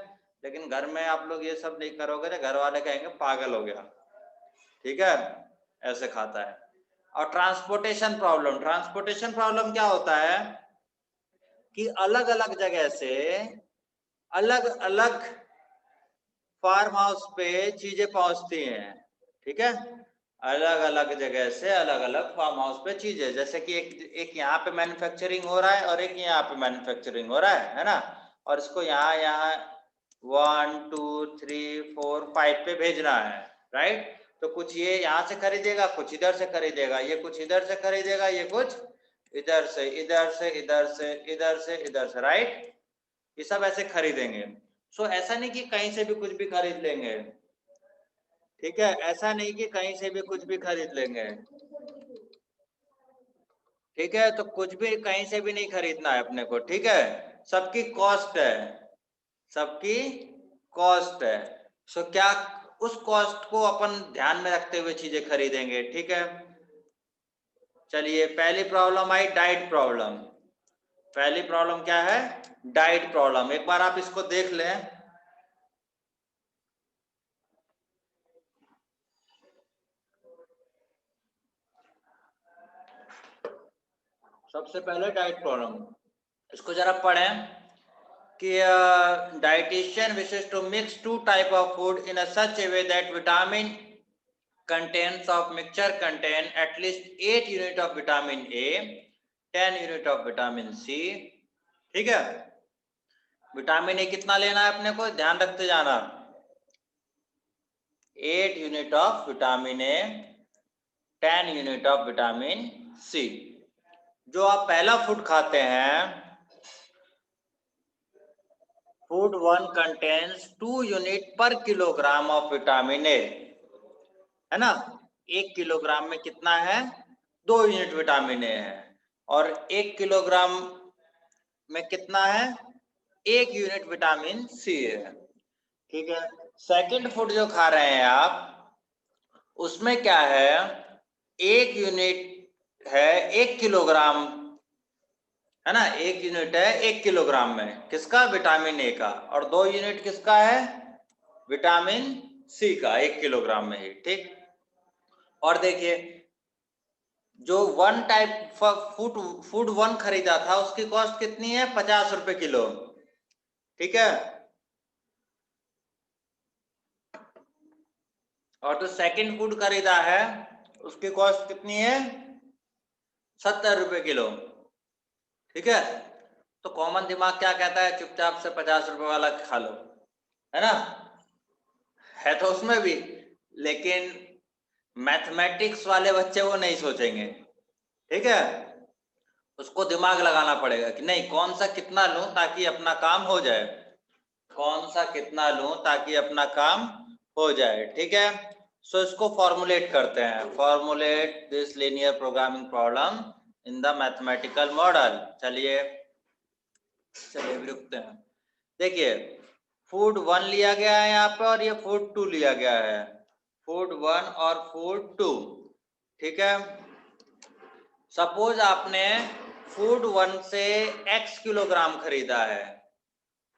लेकिन घर में आप लोग ये सब नहीं करोगे तो घर वाले कहेंगे पागल हो गया। ठीक है, ऐसे खाता है। और ट्रांसपोर्टेशन प्रॉब्लम, ट्रांसपोर्टेशन प्रॉब्लम क्या होता है कि अलग अलग जगह से अलग अलग फार्म हाउस पे चीजें पहुंचती हैं। ठीक है, अलग अलग जगह से अलग अलग फार्म हाउस पे चीजें, जैसे कि एक यहाँ पे मैन्युफैक्चरिंग हो रहा है और एक यहाँ पे मैन्युफैक्चरिंग हो रहा है ना, और इसको यहाँ यहाँ 1 2 3 4 5 पे भेजना है, राइट। तो कुछ ये यहाँ से खरीदेगा, कुछ इधर से खरीदेगा, ये कुछ इधर से खरीदेगा, ये कुछ इधर से, इधर से, इधर से, इधर से, इधर से, राइट। ये सब ऐसे खरीदेंगे। सो ऐसा नहीं कि कहीं से भी कुछ भी खरीद लेंगे। ठीक है, ऐसा नहीं कि कहीं से भी कुछ भी खरीद लेंगे। ठीक है, तो कुछ भी कहीं से भी नहीं खरीदना है अपने को। ठीक है, सबकी कॉस्ट है, सबकी कॉस्ट है। सो क्या उस कॉस्ट को अपन ध्यान में रखते हुए चीजें खरीदेंगे। ठीक है, चलिए पहली प्रॉब्लम आई डाइट प्रॉब्लम। पहली प्रॉब्लम क्या है, डाइट प्रॉब्लम। एक बार आप इसको देख लें। सबसे पहले डाइट प्रॉब्लम, इसको जरा पढ़ें कि dietitian wishes to mix 2 type of food in a such a way that vitamin contents of mixture contain at least 8 unit of vitamin A, 10 unit of vitamin C। ठीक है, विटामिन ए कितना लेना है अपने को, ध्यान रखते जाना, 8 unit of vitamin A, 10 unit of vitamin C. जो आप पहला फूड खाते हैं, food 1 contains 2 unit per kilogram of vitamin A, है ना। 1 किलोग्राम में कितना है, 2 यूनिट विटामिन ए है, और 1 किलोग्राम में कितना है, 1 यूनिट विटामिन सी है। ठीक है, सेकंड फूड जो खा रहे हैं आप, उसमें क्या है, 1 यूनिट है 1 किलोग्राम है ना, 1 यूनिट है 1 किलोग्राम में, किसका, विटामिन ए का, और 2 यूनिट किसका है, विटामिन सी का, 1 किलोग्राम में ही, ठीक। और देखिए जो वन टाइप फूड वन खरीदा था उसकी कॉस्ट कितनी है, 50 रुपए किलो, ठीक है। और जो सेकंड फूड खरीदा है उसकी कॉस्ट कितनी है, 70 रुपए किलो, ठीक है। तो कॉमन दिमाग क्या कहता है, चुपचाप से 50 रुपए वाला खा लो, है ना, है तो उसमें भी, लेकिन मैथमेटिक्स वाले बच्चे वो नहीं सोचेंगे, ठीक है। उसको दिमाग लगाना पड़ेगा कि नहीं कौन सा कितना लूं ताकि अपना काम हो जाए, कौन सा कितना लूं ताकि अपना काम हो जाए, ठीक है। सो इसको फॉर्मुलेट करते हैं, formulate this linear programming problem in the mathematical model. चलिए रुकते हैं। देखिए फूड 1 लिया गया है यहाँ पे और ये फूड 2 लिया गया है, फूड 1 और फूड 2, ठीक है। सपोज आपने फूड 1 से x किलोग्राम खरीदा है,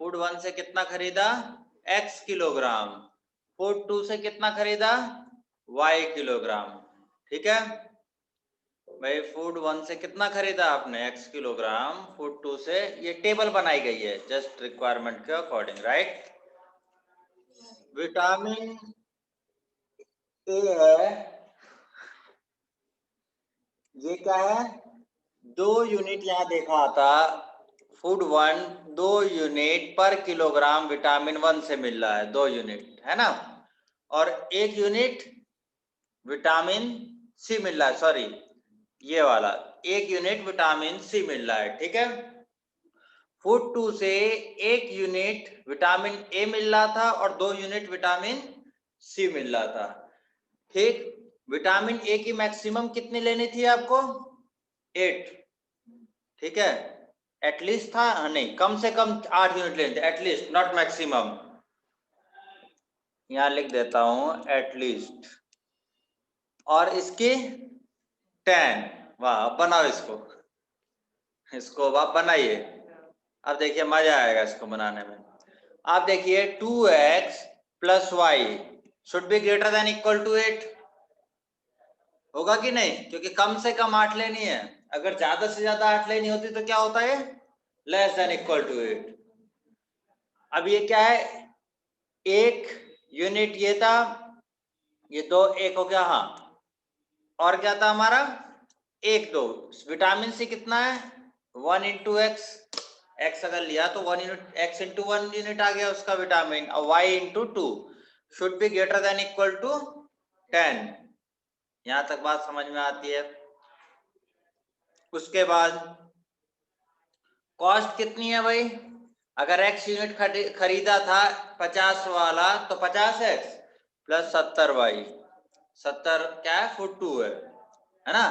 फूड 1 से कितना खरीदा, x किलोग्राम, फूड 2 से कितना खरीदा, y किलोग्राम, ठीक है भाई। फूड 1 से कितना खरीदा आपने, x किलोग्राम, फूड 2 से, ये टेबल बनाई गई है जस्ट रिक्वायरमेंट के अकॉर्डिंग, राइट। विटामिन ए है, ये क्या है, 2 यूनिट यहाँ देखा था, food 1 2 unit per kilogram vitamin 1 से मिल रहा है, 2 यूनिट, है ना, और 1 यूनिट विटामिन सी मिल रहा है, सॉरी ये वाला 1 यूनिट विटामिन सी मिल रहा है, ठीक है। फूड 2 से 1 यूनिट विटामिन ए मिल रहा था और 2 यूनिट विटामिन सी मिल रहा था, ठीक। विटामिन ए की मैक्सिमम कितनी लेनी थी आपको, 8, ठीक है। एटलीस्ट था, नहीं कम से कम 8 यूनिट लेने थे, एटलीस्ट नॉट मैक्सिमम, यहां लिख देता हूं एटलीस्ट, और इसकी 10, वाह बनाओ इसको, इसको आप बनाइए, अब देखिए मजा आएगा इसको बनाने में। आप देखिए 2x plus y should be greater than equal to 8, होगा कि नहीं, क्योंकि कम से कम 8 लेनी है, अगर ज्यादा से ज्यादा 8 लेनी होती तो क्या होता है, लेस देन इक्वल टू 8। अब ये क्या है, 1 यूनिट ये था, ये 2 1 हो गया, हाँ, और क्या था हमारा 1 2, विटामिन सी कितना है 1 इंटू एक्स, एक्स अगर लिया तो 1 यूनिट, एक्स इंटू 1 यूनिट आ गया उसका विटामिन, और y into 2 should be greater than equal to 10, यहां तक बात समझ में आती है। उसके बाद कॉस्ट कितनी है भाई, अगर x यूनिट खरीदा था 50 वाला तो 50x प्लस 70y, 70 क्या है, फूड 2 है ना,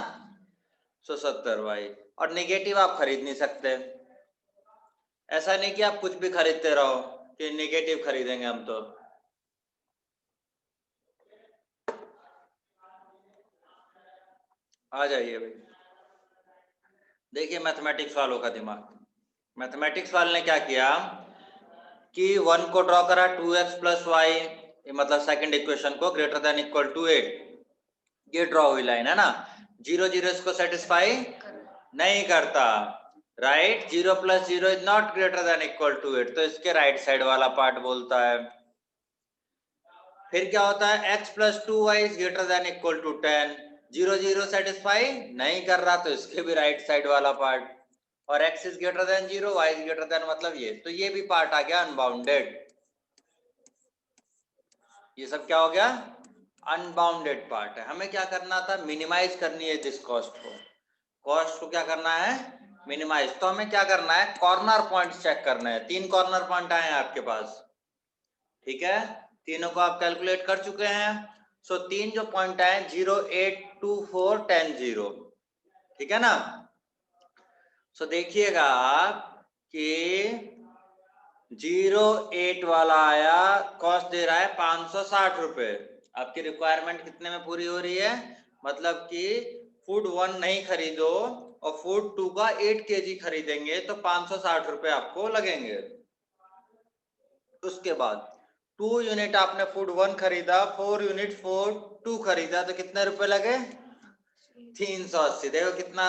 सो 70y, और नेगेटिव आप खरीद नहीं सकते, ऐसा नहीं कि आप कुछ भी खरीदते रहो कि नेगेटिव खरीदेंगे हम तो। आ जाइए भाई, देखिए मैथमेटिक्स वालों का दिमाग, मैथमेटिक्स वाले ने क्या किया कि 1 को ड्रॉ करा 2x प्लस वाई, मतलब सेकंड इक्वेशन को ग्रेटर देन इक्वल टू 8, ये ड्रॉ हुई लाइन है ना, 0 0 इसको सेटिस्फाई नहीं करता, right, 0 plus 0 is not greater than equal to 8, तो इसके राइट साइड वाला पार्ट बोलता है। फिर क्या होता है, x plus 2y is greater than equal to 10, 0 0 satisfy नहीं कर रहा तो इसके भी राइट साइड वाला पार्ट, और x is greater than 0 y is greater than, मतलब ये, तो ये भी पार्ट आ गया अनबाउंडेड, ये सब क्या हो गया, अनबाउंडेड पार्ट है। हमें क्या करना था, मिनिमाइज करनी है दिस कॉस्ट को, कॉस्ट को क्या करना है, मिनिमाइज। तो हमें क्या करना है, कॉर्नर पॉइंट चेक करना है, 3 कॉर्नर पॉइंट आए हैं आपके पास, ठीक है, तीनों को आप कैलकुलेट कर चुके हैं। सो 3 जो पॉइंट आए 0 8 2 4 10 0, ठीक है ना। सो देखिएगा आप कि 0 8 वाला आया, कॉस्ट दे रहा है 560 रुपए, आपकी रिक्वायरमेंट कितने में पूरी हो रही है, मतलब कि फूड 1 नहीं खरीदो और फूड 2 का 8 kg खरीदेंगे तो 560 रुपए आपको लगेंगे। उसके बाद 2 यूनिट आपने फूड 1 खरीदा, 4 यूनिट फूड 2 खरीदा, तो कितने रुपए लगे? 380। देखो कितना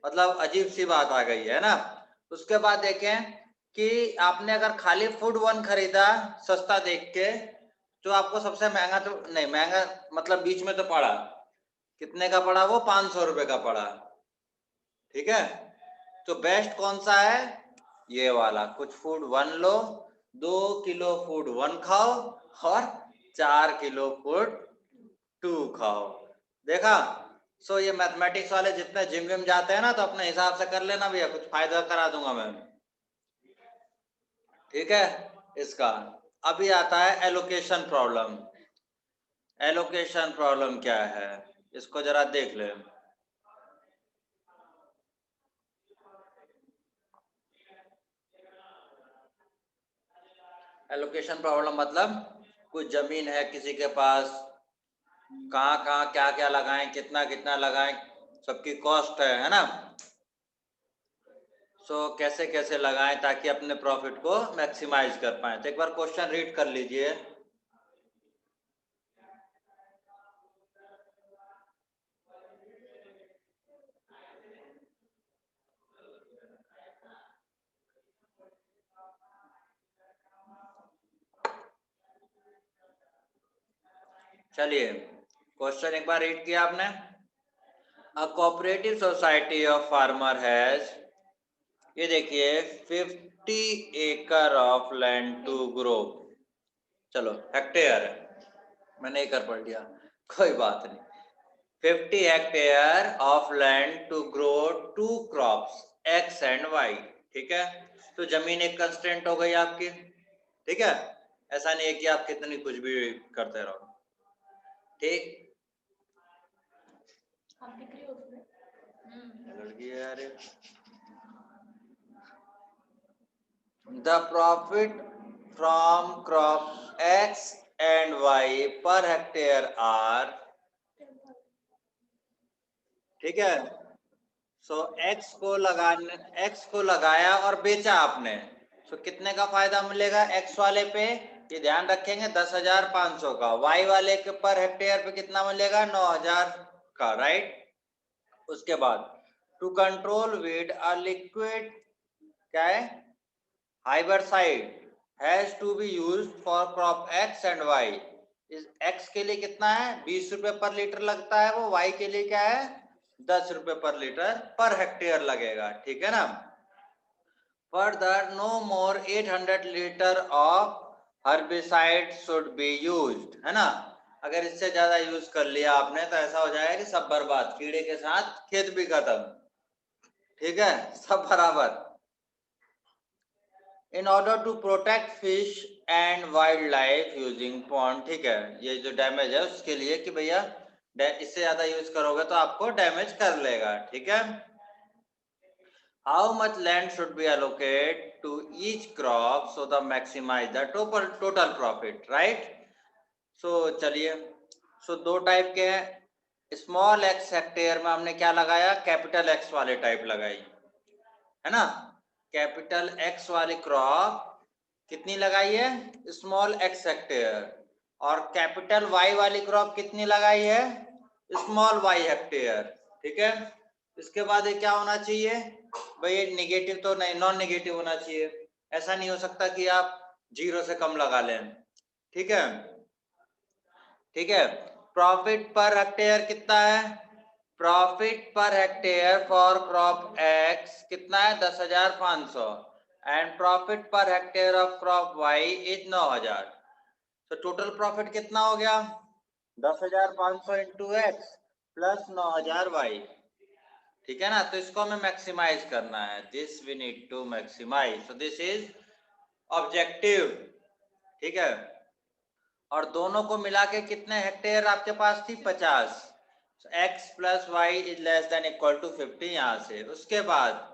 मतलब अजीब सी बात आ गई है ना। उसके बाद देखें कि आपने अगर खाली फूड 1 खरीदा सस्ता देख के, तो आपको सबसे महंगा तो नहीं, महंगा मतलब बीच में तो पड़ा, कितने का पड़ा वो? 500 रुपए का पड़ा। ठीक है, तो बेस्ट कौन सा है? ये वाला। कुछ फूड 1 लो, 2 किलो फूड 1 खाओ और 4 किलो फूड 2 खाओ। देखा? सो ये मैथमेटिक्स वाले जितने जिम विम जाते हैं ना, तो अपने हिसाब से कर लेना भैया, कुछ फायदा करा दूंगा मैं। ठीक है, इसका अभी आता है एलोकेशन प्रॉब्लम। एलोकेशन प्रॉब्लम क्या है, इसको जरा देख ले। एलोकेशन प्रॉब्लम मतलब कुछ जमीन है किसी के पास, कहाँ कहाँ क्या क्या लगाएं, कितना कितना लगाएं, सबकी कॉस्ट है ना। सो कैसे कैसे लगाएं ताकि अपने प्रॉफिट को मैक्सिमाइज कर पाए। तो एक बार क्वेश्चन रीड कर लीजिए। चलिए क्वेश्चन एक बार रीड किया आपने। A cooperative society of farmer has, ये देखिए 50 एकड़ ऑफ लैंड टू ग्रो, चलो हेक्टेयर है, मैंने एकड़ पढ़ लिया, कोई बात नहीं। 50 hectare of land to grow 2 crops x and y. ठीक है, तो जमीन एक कंस्ट्रेंट हो गई आपकी। ठीक है, ऐसा नहीं है कि आप कितनी कुछ भी करते रहो। ठीक, लड़की है यार। The profit from crop x and y per hectare are, ठीक है। सो एक्स को लगाया और बेचा आपने, तो कितने का फायदा मिलेगा एक्स वाले पे? ये ध्यान रखेंगे 10,500 का। वाई वाले के पर हेक्टेयर पे कितना मिलेगा? 9,000 का, राइट। उसके बाद to control weed a liquid, क्या है, herbicide has to be used for crop x and Y. इस एक्स के लिए कितना है? 20 रुपए पर लीटर लगता है वो, वाई के लिए क्या है? 10 रुपए पर लीटर पर हेक्टेयर लगेगा। ठीक है ना। Further no more 800 litre of herbicide should be used, है ना। अगर इससे ज्यादा यूज कर लिया आपने तो ऐसा हो जाएगा कि सब बर्बाद, कीड़े के साथ खेत भी खत्म। ठीक है, सब बराबर। In order to protect fish and wild life using pond, ठीक है, ये जो डैमेज है उसके लिए कि भैया इससे ज्यादा यूज करोगे तो आपको डैमेज कर लेगा। ठीक है। How much land should be allocate to each crop so the maximize the total profit, right. So चलिए, सो दो टाइप के हैं। स्मॉल एक्स हेक्टेयर में हमने क्या लगाया? कैपिटल एक्स वाले टाइप लगाई, है ना। कैपिटल एक्स वाली क्रॉप कितनी लगाई है? Small x hectare. और कैपिटल वाई वाली क्रॉप कितनी लगाई है? Small y hectare. ठीक है, इसके बाद ये क्या होना चाहिए भाई? निगेटिव तो नहीं, नॉन निगेटिव होना चाहिए। ऐसा नहीं हो सकता कि आप 0 से कम लगा लें। ठीक है, ठीक है। प्रॉफिट पर हेक्टेयर कितना है? Profit per hectare for crop x कितना है? 10,500। And profit per hectare of crop y is 9,000। तो टोटल प्रॉफिट कितना हो गया? 10,500 इंटू एक्स प्लस 9,000 वाई। ठीक है ना, तो इसको हमें मैक्सिमाइज करना है। This we need to maximise, so this is objective. ठीक है, और दोनों को मिला के कितने हेक्टेयर आपके पास थी? 50। X plus y is less than equal to 50 यहां से। उसके बाद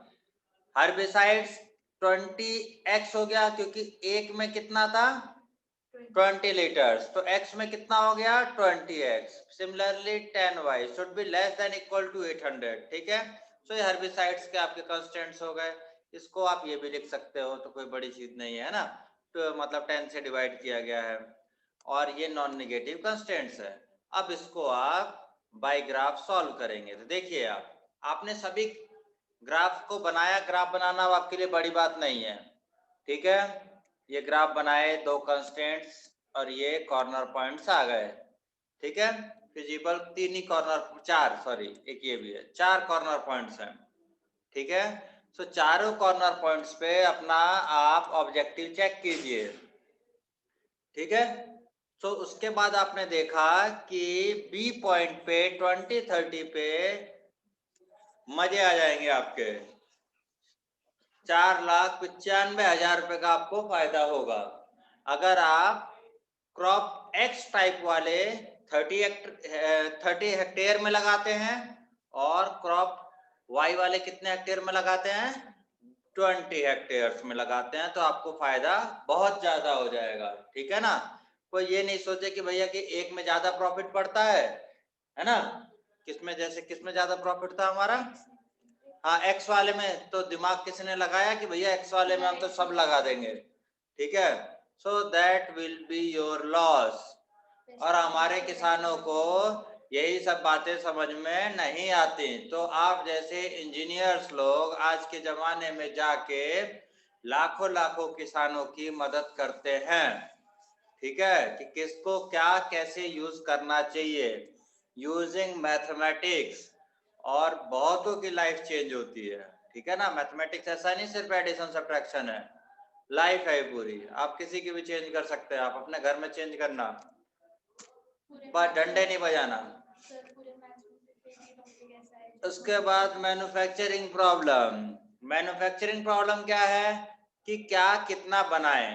हर्बिसाइड्स 20x हो गया, क्योंकि एक में कितना था? 20 लीटर्स, तो x में कितना हो गया? 20x। Similarly 10y should be less than equal to 800। ठीक है, सो ये हर्बिसाइड्स के आपके कंस्टेंट्स हो गए। इसको आप ये भी लिख सकते हो, तो कोई बड़ी चीज नहीं है ना, तो मतलब 10 से डिवाइड किया गया है, और ये नॉन नेगेटिव कंस्टेंट्स है। अब इसको आप बाय ग्राफ सॉल्व करेंगे। तो देखिए आपने सभी ग्राफ को बनाया, ग्राफ बनाना आपके लिए बड़ी बात नहीं है, ठीक है। ये ग्राफ बनाए, दो कंस्टेंट्स और ये कॉर्नर पॉइंट्स आ गए, ठीक है। फिजिबल तीन ही कॉर्नर, चार सॉरी एक ये भी है, चार कॉर्नर पॉइंट्स हैं, ठीक है। सो चारों कॉर्नर पॉइंट्स पे अपना आप ऑब्जेक्टिव चेक कीजिए, ठीक है। तो उसके बाद आपने देखा कि बी पॉइंट पे 2030 पे मजे आ जाएंगे आपके, 4,95,000 रुपए का आपको फायदा होगा। अगर आप क्रॉप एक्स टाइप वाले 30 हेक्टेयर में लगाते हैं और क्रॉप वाई वाले कितने हेक्टेयर में लगाते हैं, 20 हेक्टेयर्स में लगाते हैं, तो आपको फायदा बहुत ज्यादा हो जाएगा, ठीक है ना। कोई ये नहीं सोचे कि भैया कि एक में ज्यादा प्रॉफिट पड़ता है ना। किसमें, जैसे किसमें ज्यादा प्रॉफिट था हमारा, हाँ एक्स वाले में, तो दिमाग किसने लगाया कि भैया एक्स वाले में हम तो सब लगा देंगे, ठीक है। So that will be your loss. और हमारे किसानों को यही सब बातें समझ में नहीं आती, तो आप जैसे इंजीनियर्स लोग आज के जमाने में जाके लाखों लाखों किसानों की मदद करते हैं, ठीक है, कि किसको क्या कैसे यूज करना चाहिए यूजिंग मैथमेटिक्स, और बहुतों की लाइफ चेंज होती है, ठीक है ना। मैथमेटिक्स ऐसा नहीं सिर्फ एडिशन सब्ट्रैक्शन है, लाइफ है पूरी, आप किसी की भी चेंज कर सकते हैं, आप अपने घर में चेंज करना, पर डंडे नहीं बजाना। उसके बाद मैन्युफैक्चरिंग प्रॉब्लम। मैन्युफैक्चरिंग प्रॉब्लम क्या है कि क्या कितना बनाए,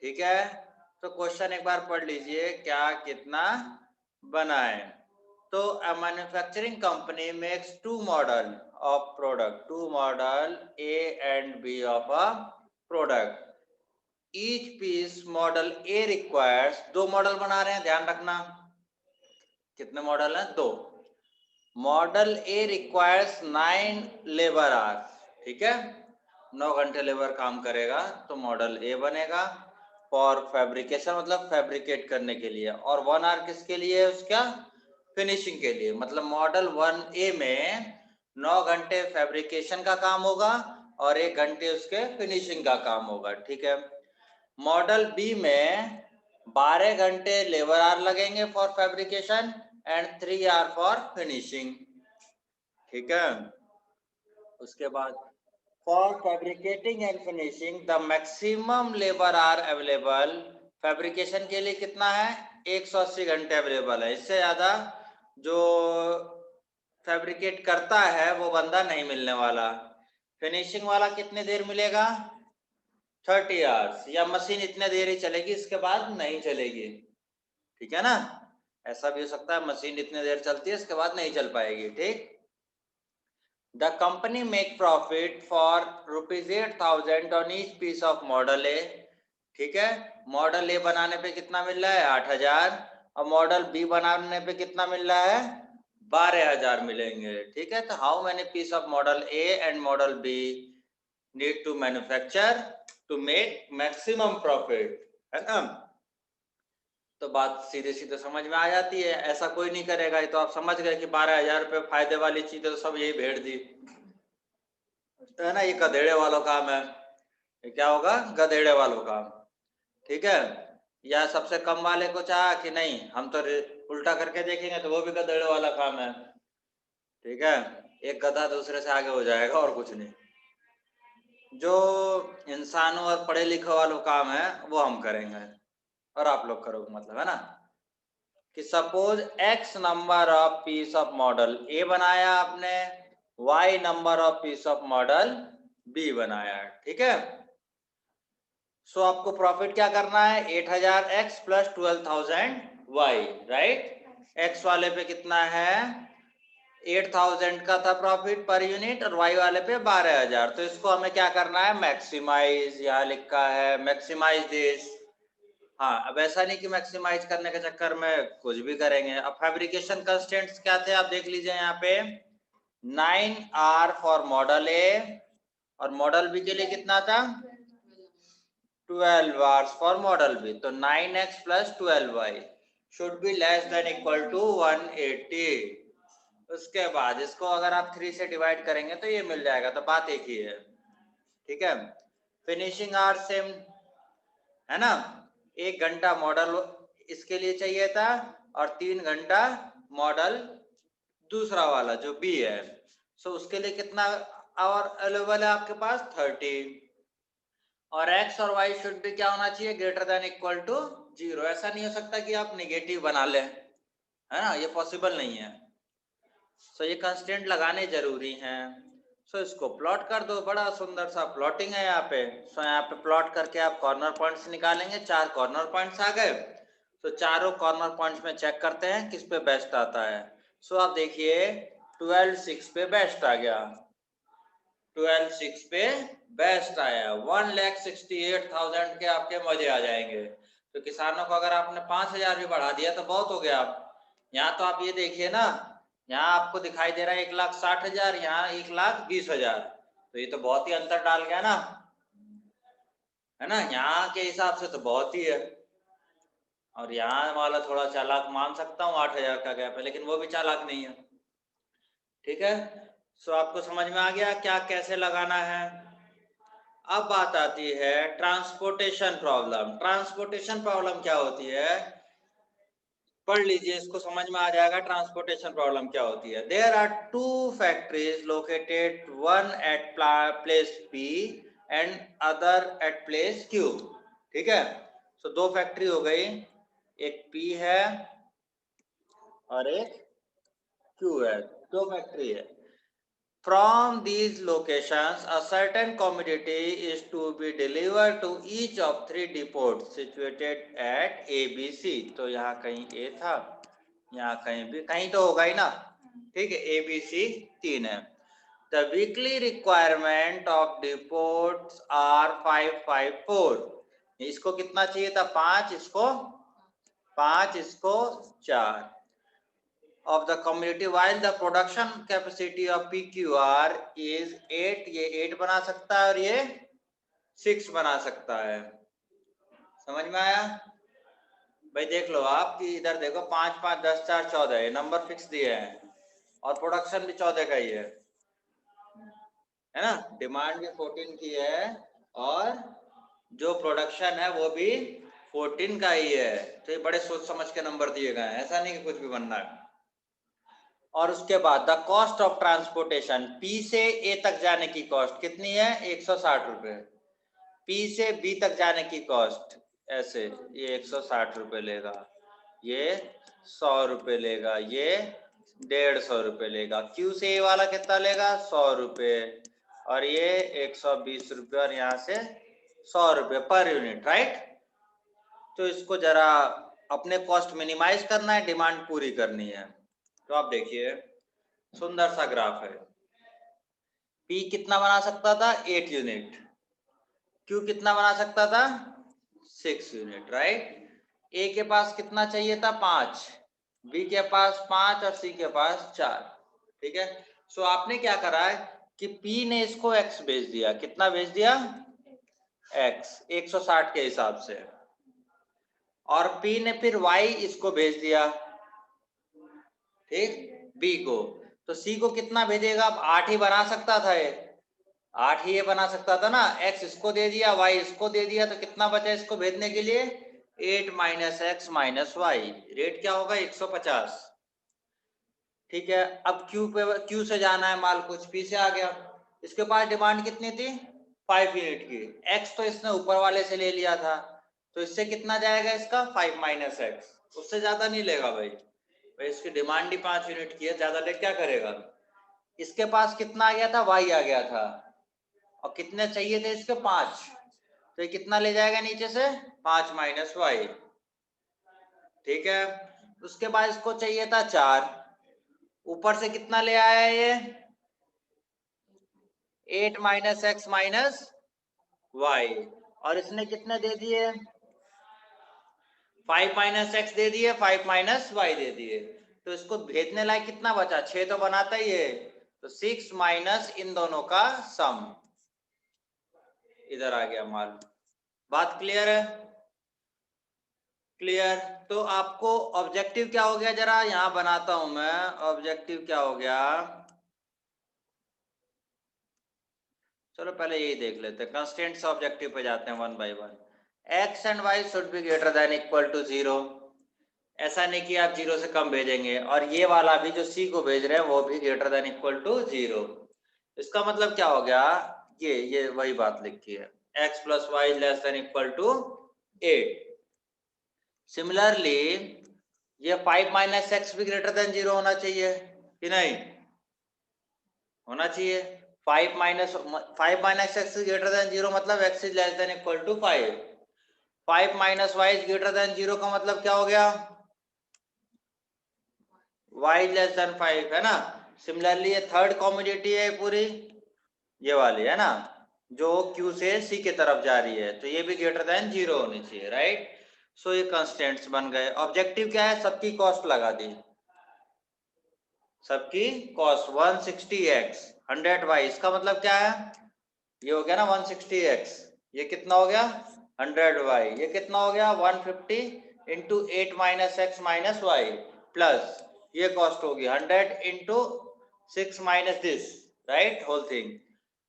ठीक है। तो क्वेश्चन एक बार पढ़ लीजिए, क्या कितना बनाए। तो a manufacturing company makes two model of product, two model A and B of a product. Each piece model A requires, दो मॉडल बना रहे हैं, ध्यान रखना कितने मॉडल हैं, दो। मॉडल ए रिक्वायर्स 9 लेबर आवर्स, ठीक है, 9 घंटे लेबर काम करेगा तो मॉडल ए बनेगा। फॉर फैब्रिकेशन मतलब फैब्रिकेट करने के लिए, और 1 आवर किसके लिए है, उसका फिनिशिंग के लिए। मतलब मॉडल 1A में 9 घंटे फैब्रिकेशन का काम होगा और 1 घंटे उसके फिनिशिंग का काम होगा, ठीक है। मॉडल बी में 12 घंटे लेबर आवर लगेंगे for fabrication and 3 hour for finishing, ठीक है। उसके बाद for fabricating and finishing the maximum labour our available, fabrication के लिए कितना है, 180 घंटे अवेलेबल है, इससे ज्यादा जो फैब्रिकेट करता है वो बंदा नहीं मिलने वाला। फिनिशिंग वाला कितने देर मिलेगा, 30 आवर्स, या मशीन इतने देर ही चलेगी, इसके बाद नहीं चलेगी, ठीक है ना। ऐसा भी हो सकता है मशीन इतने देर चलती है, इसके बाद नहीं चल पाएगी, ठीक। The company make profit for ₹8,000 on each piece of model A, ठीक है। मॉडल ए बनाने पे कितना मिल रहा है, 8,000, और मॉडल बी बनाने पे कितना मिल रहा है, 12,000 मिलेंगे, ठीक है। तो how many piece of model A and model B need to manufacture to make maximum profit, है ना। तो बात सीधे सीधे समझ में आ जाती है, ऐसा कोई नहीं करेगा। ये तो आप समझ गए कि 12,000 रुपये फायदे वाली चीज तो सब यही भेड़ दी, है ना। ये गधेड़े वालों काम है, ये क्या होगा, गधेड़े वालों काम, ठीक है। या सबसे कम वाले को चाहा कि नहीं हम तो उल्टा करके देखेंगे, तो वो भी गधेड़े वाला काम है, ठीक है। एक गधा दूसरे से आगे हो जाएगा और कुछ नहीं। जो इंसानों और पढ़े लिखे वालों काम है वो हम करेंगे और आप लोग करोगे, मतलब, है ना। कि suppose x number of piece of model A बनाया आपने, y number of piece of model B बनाया, ठीक है। सो आपको प्रॉफिट क्या करना है, 8,000 x plus 12,000 y, right. x वाले पे कितना है, 8,000 का था प्रॉफिट पर यूनिट, और y वाले पे 12,000। तो इसको हमें क्या करना है, मैक्सिमाइज, यहाँ लिखा है मैक्सिमाइज दिस। हाँ, अब ऐसा नहीं कि मैक्सिमाइज करने के चक्कर में कुछ भी करेंगे। अब फैब्रिकेशन कंस्टेंट्स क्या थे आप देख लीजिए यहाँ पे, 9R फॉर मॉडल ए, और मॉडल बी के लिए कितना था 12 आवर्स फॉर मॉडल बी। तो 9x plus 12y should be less than equal to 180। उसके बाद इसको अगर आप 3 से डिवाइड करेंगे तो ये मिल जाएगा, तो बात एक ही है। ठीक है, फिनिशिंग आवर सेम है ना, 1 घंटा मॉडल इसके लिए चाहिए था और 3 घंटा मॉडल दूसरा वाला जो बी है। सो उसके लिए कितना आवर अवेलेबल है आपके पास 30, और x और y शुड भी क्या होना चाहिए ग्रेटर देन इक्वल टू 0। ऐसा नहीं हो सकता कि आप नेगेटिव बना लें, है ना, ये पॉसिबल नहीं है। सो ये कंस्टेंट लगाने जरूरी हैं। सो इसको प्लॉट कर दो, बड़ा सुंदर सा प्लॉटिंग है यहाँ पे। सो यहाँ पे प्लॉट करके आप कॉर्नर पॉइंट्स निकालेंगे, 4 कॉर्नर पॉइंट्स आ गए। तो चारों कॉर्नर पॉइंट्स में चेक करते हैं किस पे बेस्ट आता है। सो आप देखिए 12/6 पे बेस्ट आ गया, 12/6 पे बेस्ट आया, 1,68,000 के आपके मजे आ जाएंगे। तो किसानों को अगर आपने 5,000 भी बढ़ा दिया तो बहुत हो गया। यहाँ तो आप ये देखिए ना, यहाँ आपको दिखाई दे रहा है 1,60,000, यहाँ 1,20,000, तो ये तो बहुत ही अंतर डाल गया ना, है ना। यहाँ के हिसाब से तो बहुत ही है, और यहाँ वाला थोड़ा चालाक मान सकता हूँ, 8,000 का गैप है, लेकिन वो भी चालाक नहीं है। ठीक है, सो आपको समझ में आ गया क्या कैसे लगाना है। अब बात आती है ट्रांसपोर्टेशन प्रॉब्लम। ट्रांसपोर्टेशन प्रॉब्लम क्या होती है, पढ़ लीजिए, इसको समझ में आ जाएगा ट्रांसपोर्टेशन प्रॉब्लम क्या होती है। There are 2 factories located, one at place P and other at place Q. ठीक है, सो 2 फैक्ट्री हो गई, एक पी है और एक क्यू है, 2 फैक्ट्री है। From these locations, a certain commodity is to be delivered to each of 3 depots situated at ABC। तो यहाँ कहीं A था, यहाँ कहीं B, कहीं तो होगा ही ना। ठीक है, ABC 3 है। The weekly requirement of depots are 554। इसको कितना चाहिए था 5, इसको 5, इसको 4 of the community, while the production capacity of PQR is 8। ये 8 बना सकता है और ये 6 बना सकता है। समझ में आया भाई? देख लो आप कि इधर देखो 5 5 10 4 14 ये नंबर फिक्स दिए हैं, और प्रोडक्शन भी 14 का ही है ना। डिमांड भी 14 की है और जो प्रोडक्शन है वो भी 14 का ही है। तो ये बड़े सोच समझ के नंबर दिए गए हैं, ऐसा नहीं कि कुछ भी बनना है। और उसके बाद the cost of transportation, P से ए तक जाने की कॉस्ट कितनी है 160 रुपए, पी से बी तक जाने की कॉस्ट ऐसे ये 160 रुपए लेगा, ये 100 रुपए लेगा, ये 150 रुपए लेगा, क्यू से ए वाला कितना लेगा 100 रुपए, और ये 120 रुपए, और यहाँ से 100 रुपए पर यूनिट, राइट। तो इसको जरा अपने कॉस्ट मिनिमाइज करना है, डिमांड पूरी करनी है। तो आप देखिए सुंदर सा ग्राफ है, P कितना बना सकता था 8 यूनिट, Q कितना बना सकता था 6 यूनिट, राइट। A के पास कितना चाहिए था 5, B के पास 5 और C के पास 4। ठीक है, सो आपने क्या करा है कि P ने इसको X भेज दिया, कितना भेज दिया X 160 के हिसाब से, और P ने फिर Y इसको भेज दिया, ठीक, B को। तो C को कितना भेजेगा, अब 8 ही बना सकता था ये, 8 ही ये बना सकता था ना। X इसको दे दिया, Y इसको दे दिया, तो कितना बचा इसको भेजने के लिए 8 minus x minus y, rate क्या होगा 150। ठीक है, अब Q से जाना है माल, कुछ P से आ गया, इसके पास डिमांड कितनी थी 5 यूनिट की, X तो इसने ऊपर वाले से ले लिया था, तो इससे कितना जाएगा इसका 5 माइनस एक्स, उससे ज्यादा नहीं लेगा भाई इसकी डिमांड ही 5 यूनिट की है, ज्यादा ले क्या करेगा। इसके पास कितना आ गया था Y आ गया था, और कितने चाहिए थे इसके 5, तो ये कितना ले जाएगा नीचे से 5 माइनस वाई। ठीक है, उसके बाद इसको चाहिए था 4, ऊपर से कितना ले आया ये 8 माइनस एक्स माइनस वाई, और इसने कितने दे दिए 5 माइनस एक्स दे दिए, 5 माइनस वाई दे दिए। तो इसको भेजने लायक कितना बचा 6 तो बनाता ही है, तो 6 माइनस इन दोनों का सम, इधर आ गया मान। बात क्लियर है? क्लियर। तो आपको ऑब्जेक्टिव क्या हो गया, जरा यहां बनाता हूं मैं। ऑब्जेक्टिव क्या हो गया, चलो पहले यही देख लेते हैं। कंस्ट्रेंट्स ऑब्जेक्टिव पे जाते हैं one by one. X and y should be greater than equal to 0। ऐसा नहीं कि आप 0 से कम भेजेंगे, और ये वाला भी जो सी को भेज रहे हैं वो भी ग्रेटर देन इक्वल टू 0। इसका मतलब क्या हो गया, ये वही बात लिखी है, x plus y less than equal to 8। Similarly ये 5 माइनस एक्स भी ग्रेटर देन 0 होना चाहिए कि नहीं, होना चाहिए। 5 माइनस एक्स ग्रेटर देन 0 मतलब x is less than equal to 5। 5 minus y is greater than 0 का मतलब क्या हो गया, y लेस देन 5, है ना। सिमिलरली ये थर्ड कॉम्युनिटी है पूरी, ये वाली है ना, जो Q से C की तरफ जा रही है, तो ये भी ग्रेटर देन 0 होनी चाहिए, राइट। सो ये कंस्टेंट्स बन गए। ऑब्जेक्टिव क्या है, सबकी कॉस्ट लगा दी, सबकी कॉस्ट 160x 100y। इसका मतलब क्या है, ये हो गया ना 160x, ये कितना हो गया 100y, ये कितना हो गया 150 into 8 minus x minus Y, plus ये कॉस्ट होगी 100 into 6 minus this, right, whole thing.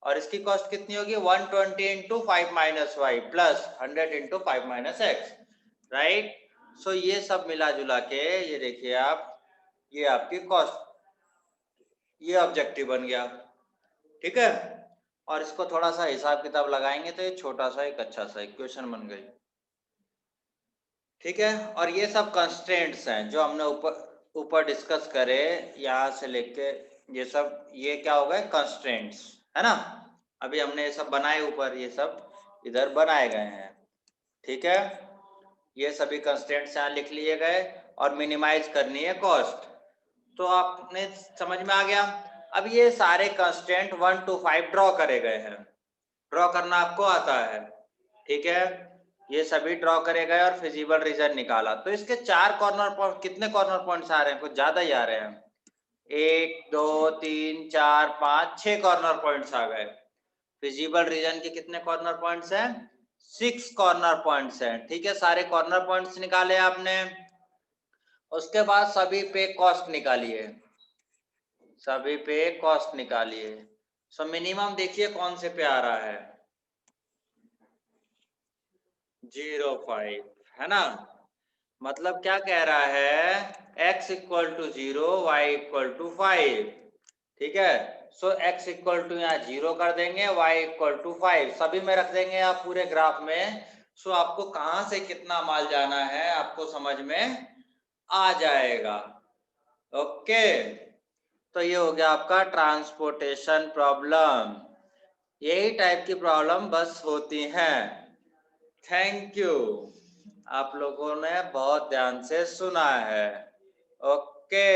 और इसकी कॉस्ट कितनी होगी 120 into 5 minus Y plus 100 into 5 minus X, right. So ये सब मिला जुला के ये देखिए आप, ये आपकी कॉस्ट, ये ऑब्जेक्टिव बन गया, ठीक है। और इसको थोड़ा सा हिसाब किताब लगाएंगे तो ये छोटा सा एक अच्छा सा इक्वेशन बन गई, ठीक है। और ये सब कंस्ट्रेंट्स हैं जो हमने ऊपर डिस्कस करे, यहाँ से लेके ये सब, ये क्या हो गए कंस्ट्रेंट्स, है ना। अभी हमने ये सब बनाए ऊपर, ये सब इधर बनाए गए हैं, ठीक है। ये सभी कंस्ट्रेंट्स यहाँ लिख लिए गए, और मिनिमाइज करनी है कॉस्ट, तो आपने समझ में आ गया। अब ये सारे कंस्टेंट 1 to 5 ड्रॉ करे गए हैं, ड्रॉ करना आपको आता है, ठीक है। ये सभी ड्रॉ करे गए और फिजिबल रीजन निकाला, तो इसके 4 कॉर्नर पॉइंट, कितने कॉर्नर पॉइंट्स आ रहे हैं, कुछ ज्यादा ही आ रहे हैं, 1 2 3 4 5 6 कॉर्नर पॉइंट्स आ गए। फिजिबल रीजन के कितने कॉर्नर पॉइंट्स हैं, 6 कॉर्नर पॉइंट्स हैं, ठीक है। सारे कॉर्नर पॉइंट्स निकाले आपने, उसके बाद सभी पे कॉस्ट निकालिए, सभी पे कॉस्ट निकालिए। सो मिनिमम देखिए कौन से पे आ रहा है, 0.5, है ना। मतलब क्या कह रहा है, x equal to 0 y equal to 5, ठीक है। सो x इक्वल टू यहाँ 0 कर देंगे, y इक्वल टू 5 सभी में रख देंगे आप पूरे ग्राफ में। सो आपको कहां से कितना माल जाना है आपको समझ में आ जाएगा, ओके। तो ये हो गया आपका ट्रांसपोर्टेशन प्रॉब्लम। यही टाइप की प्रॉब्लम बस होती हैं। थैंक यू, आप लोगों ने बहुत ध्यान से सुना है, ओके।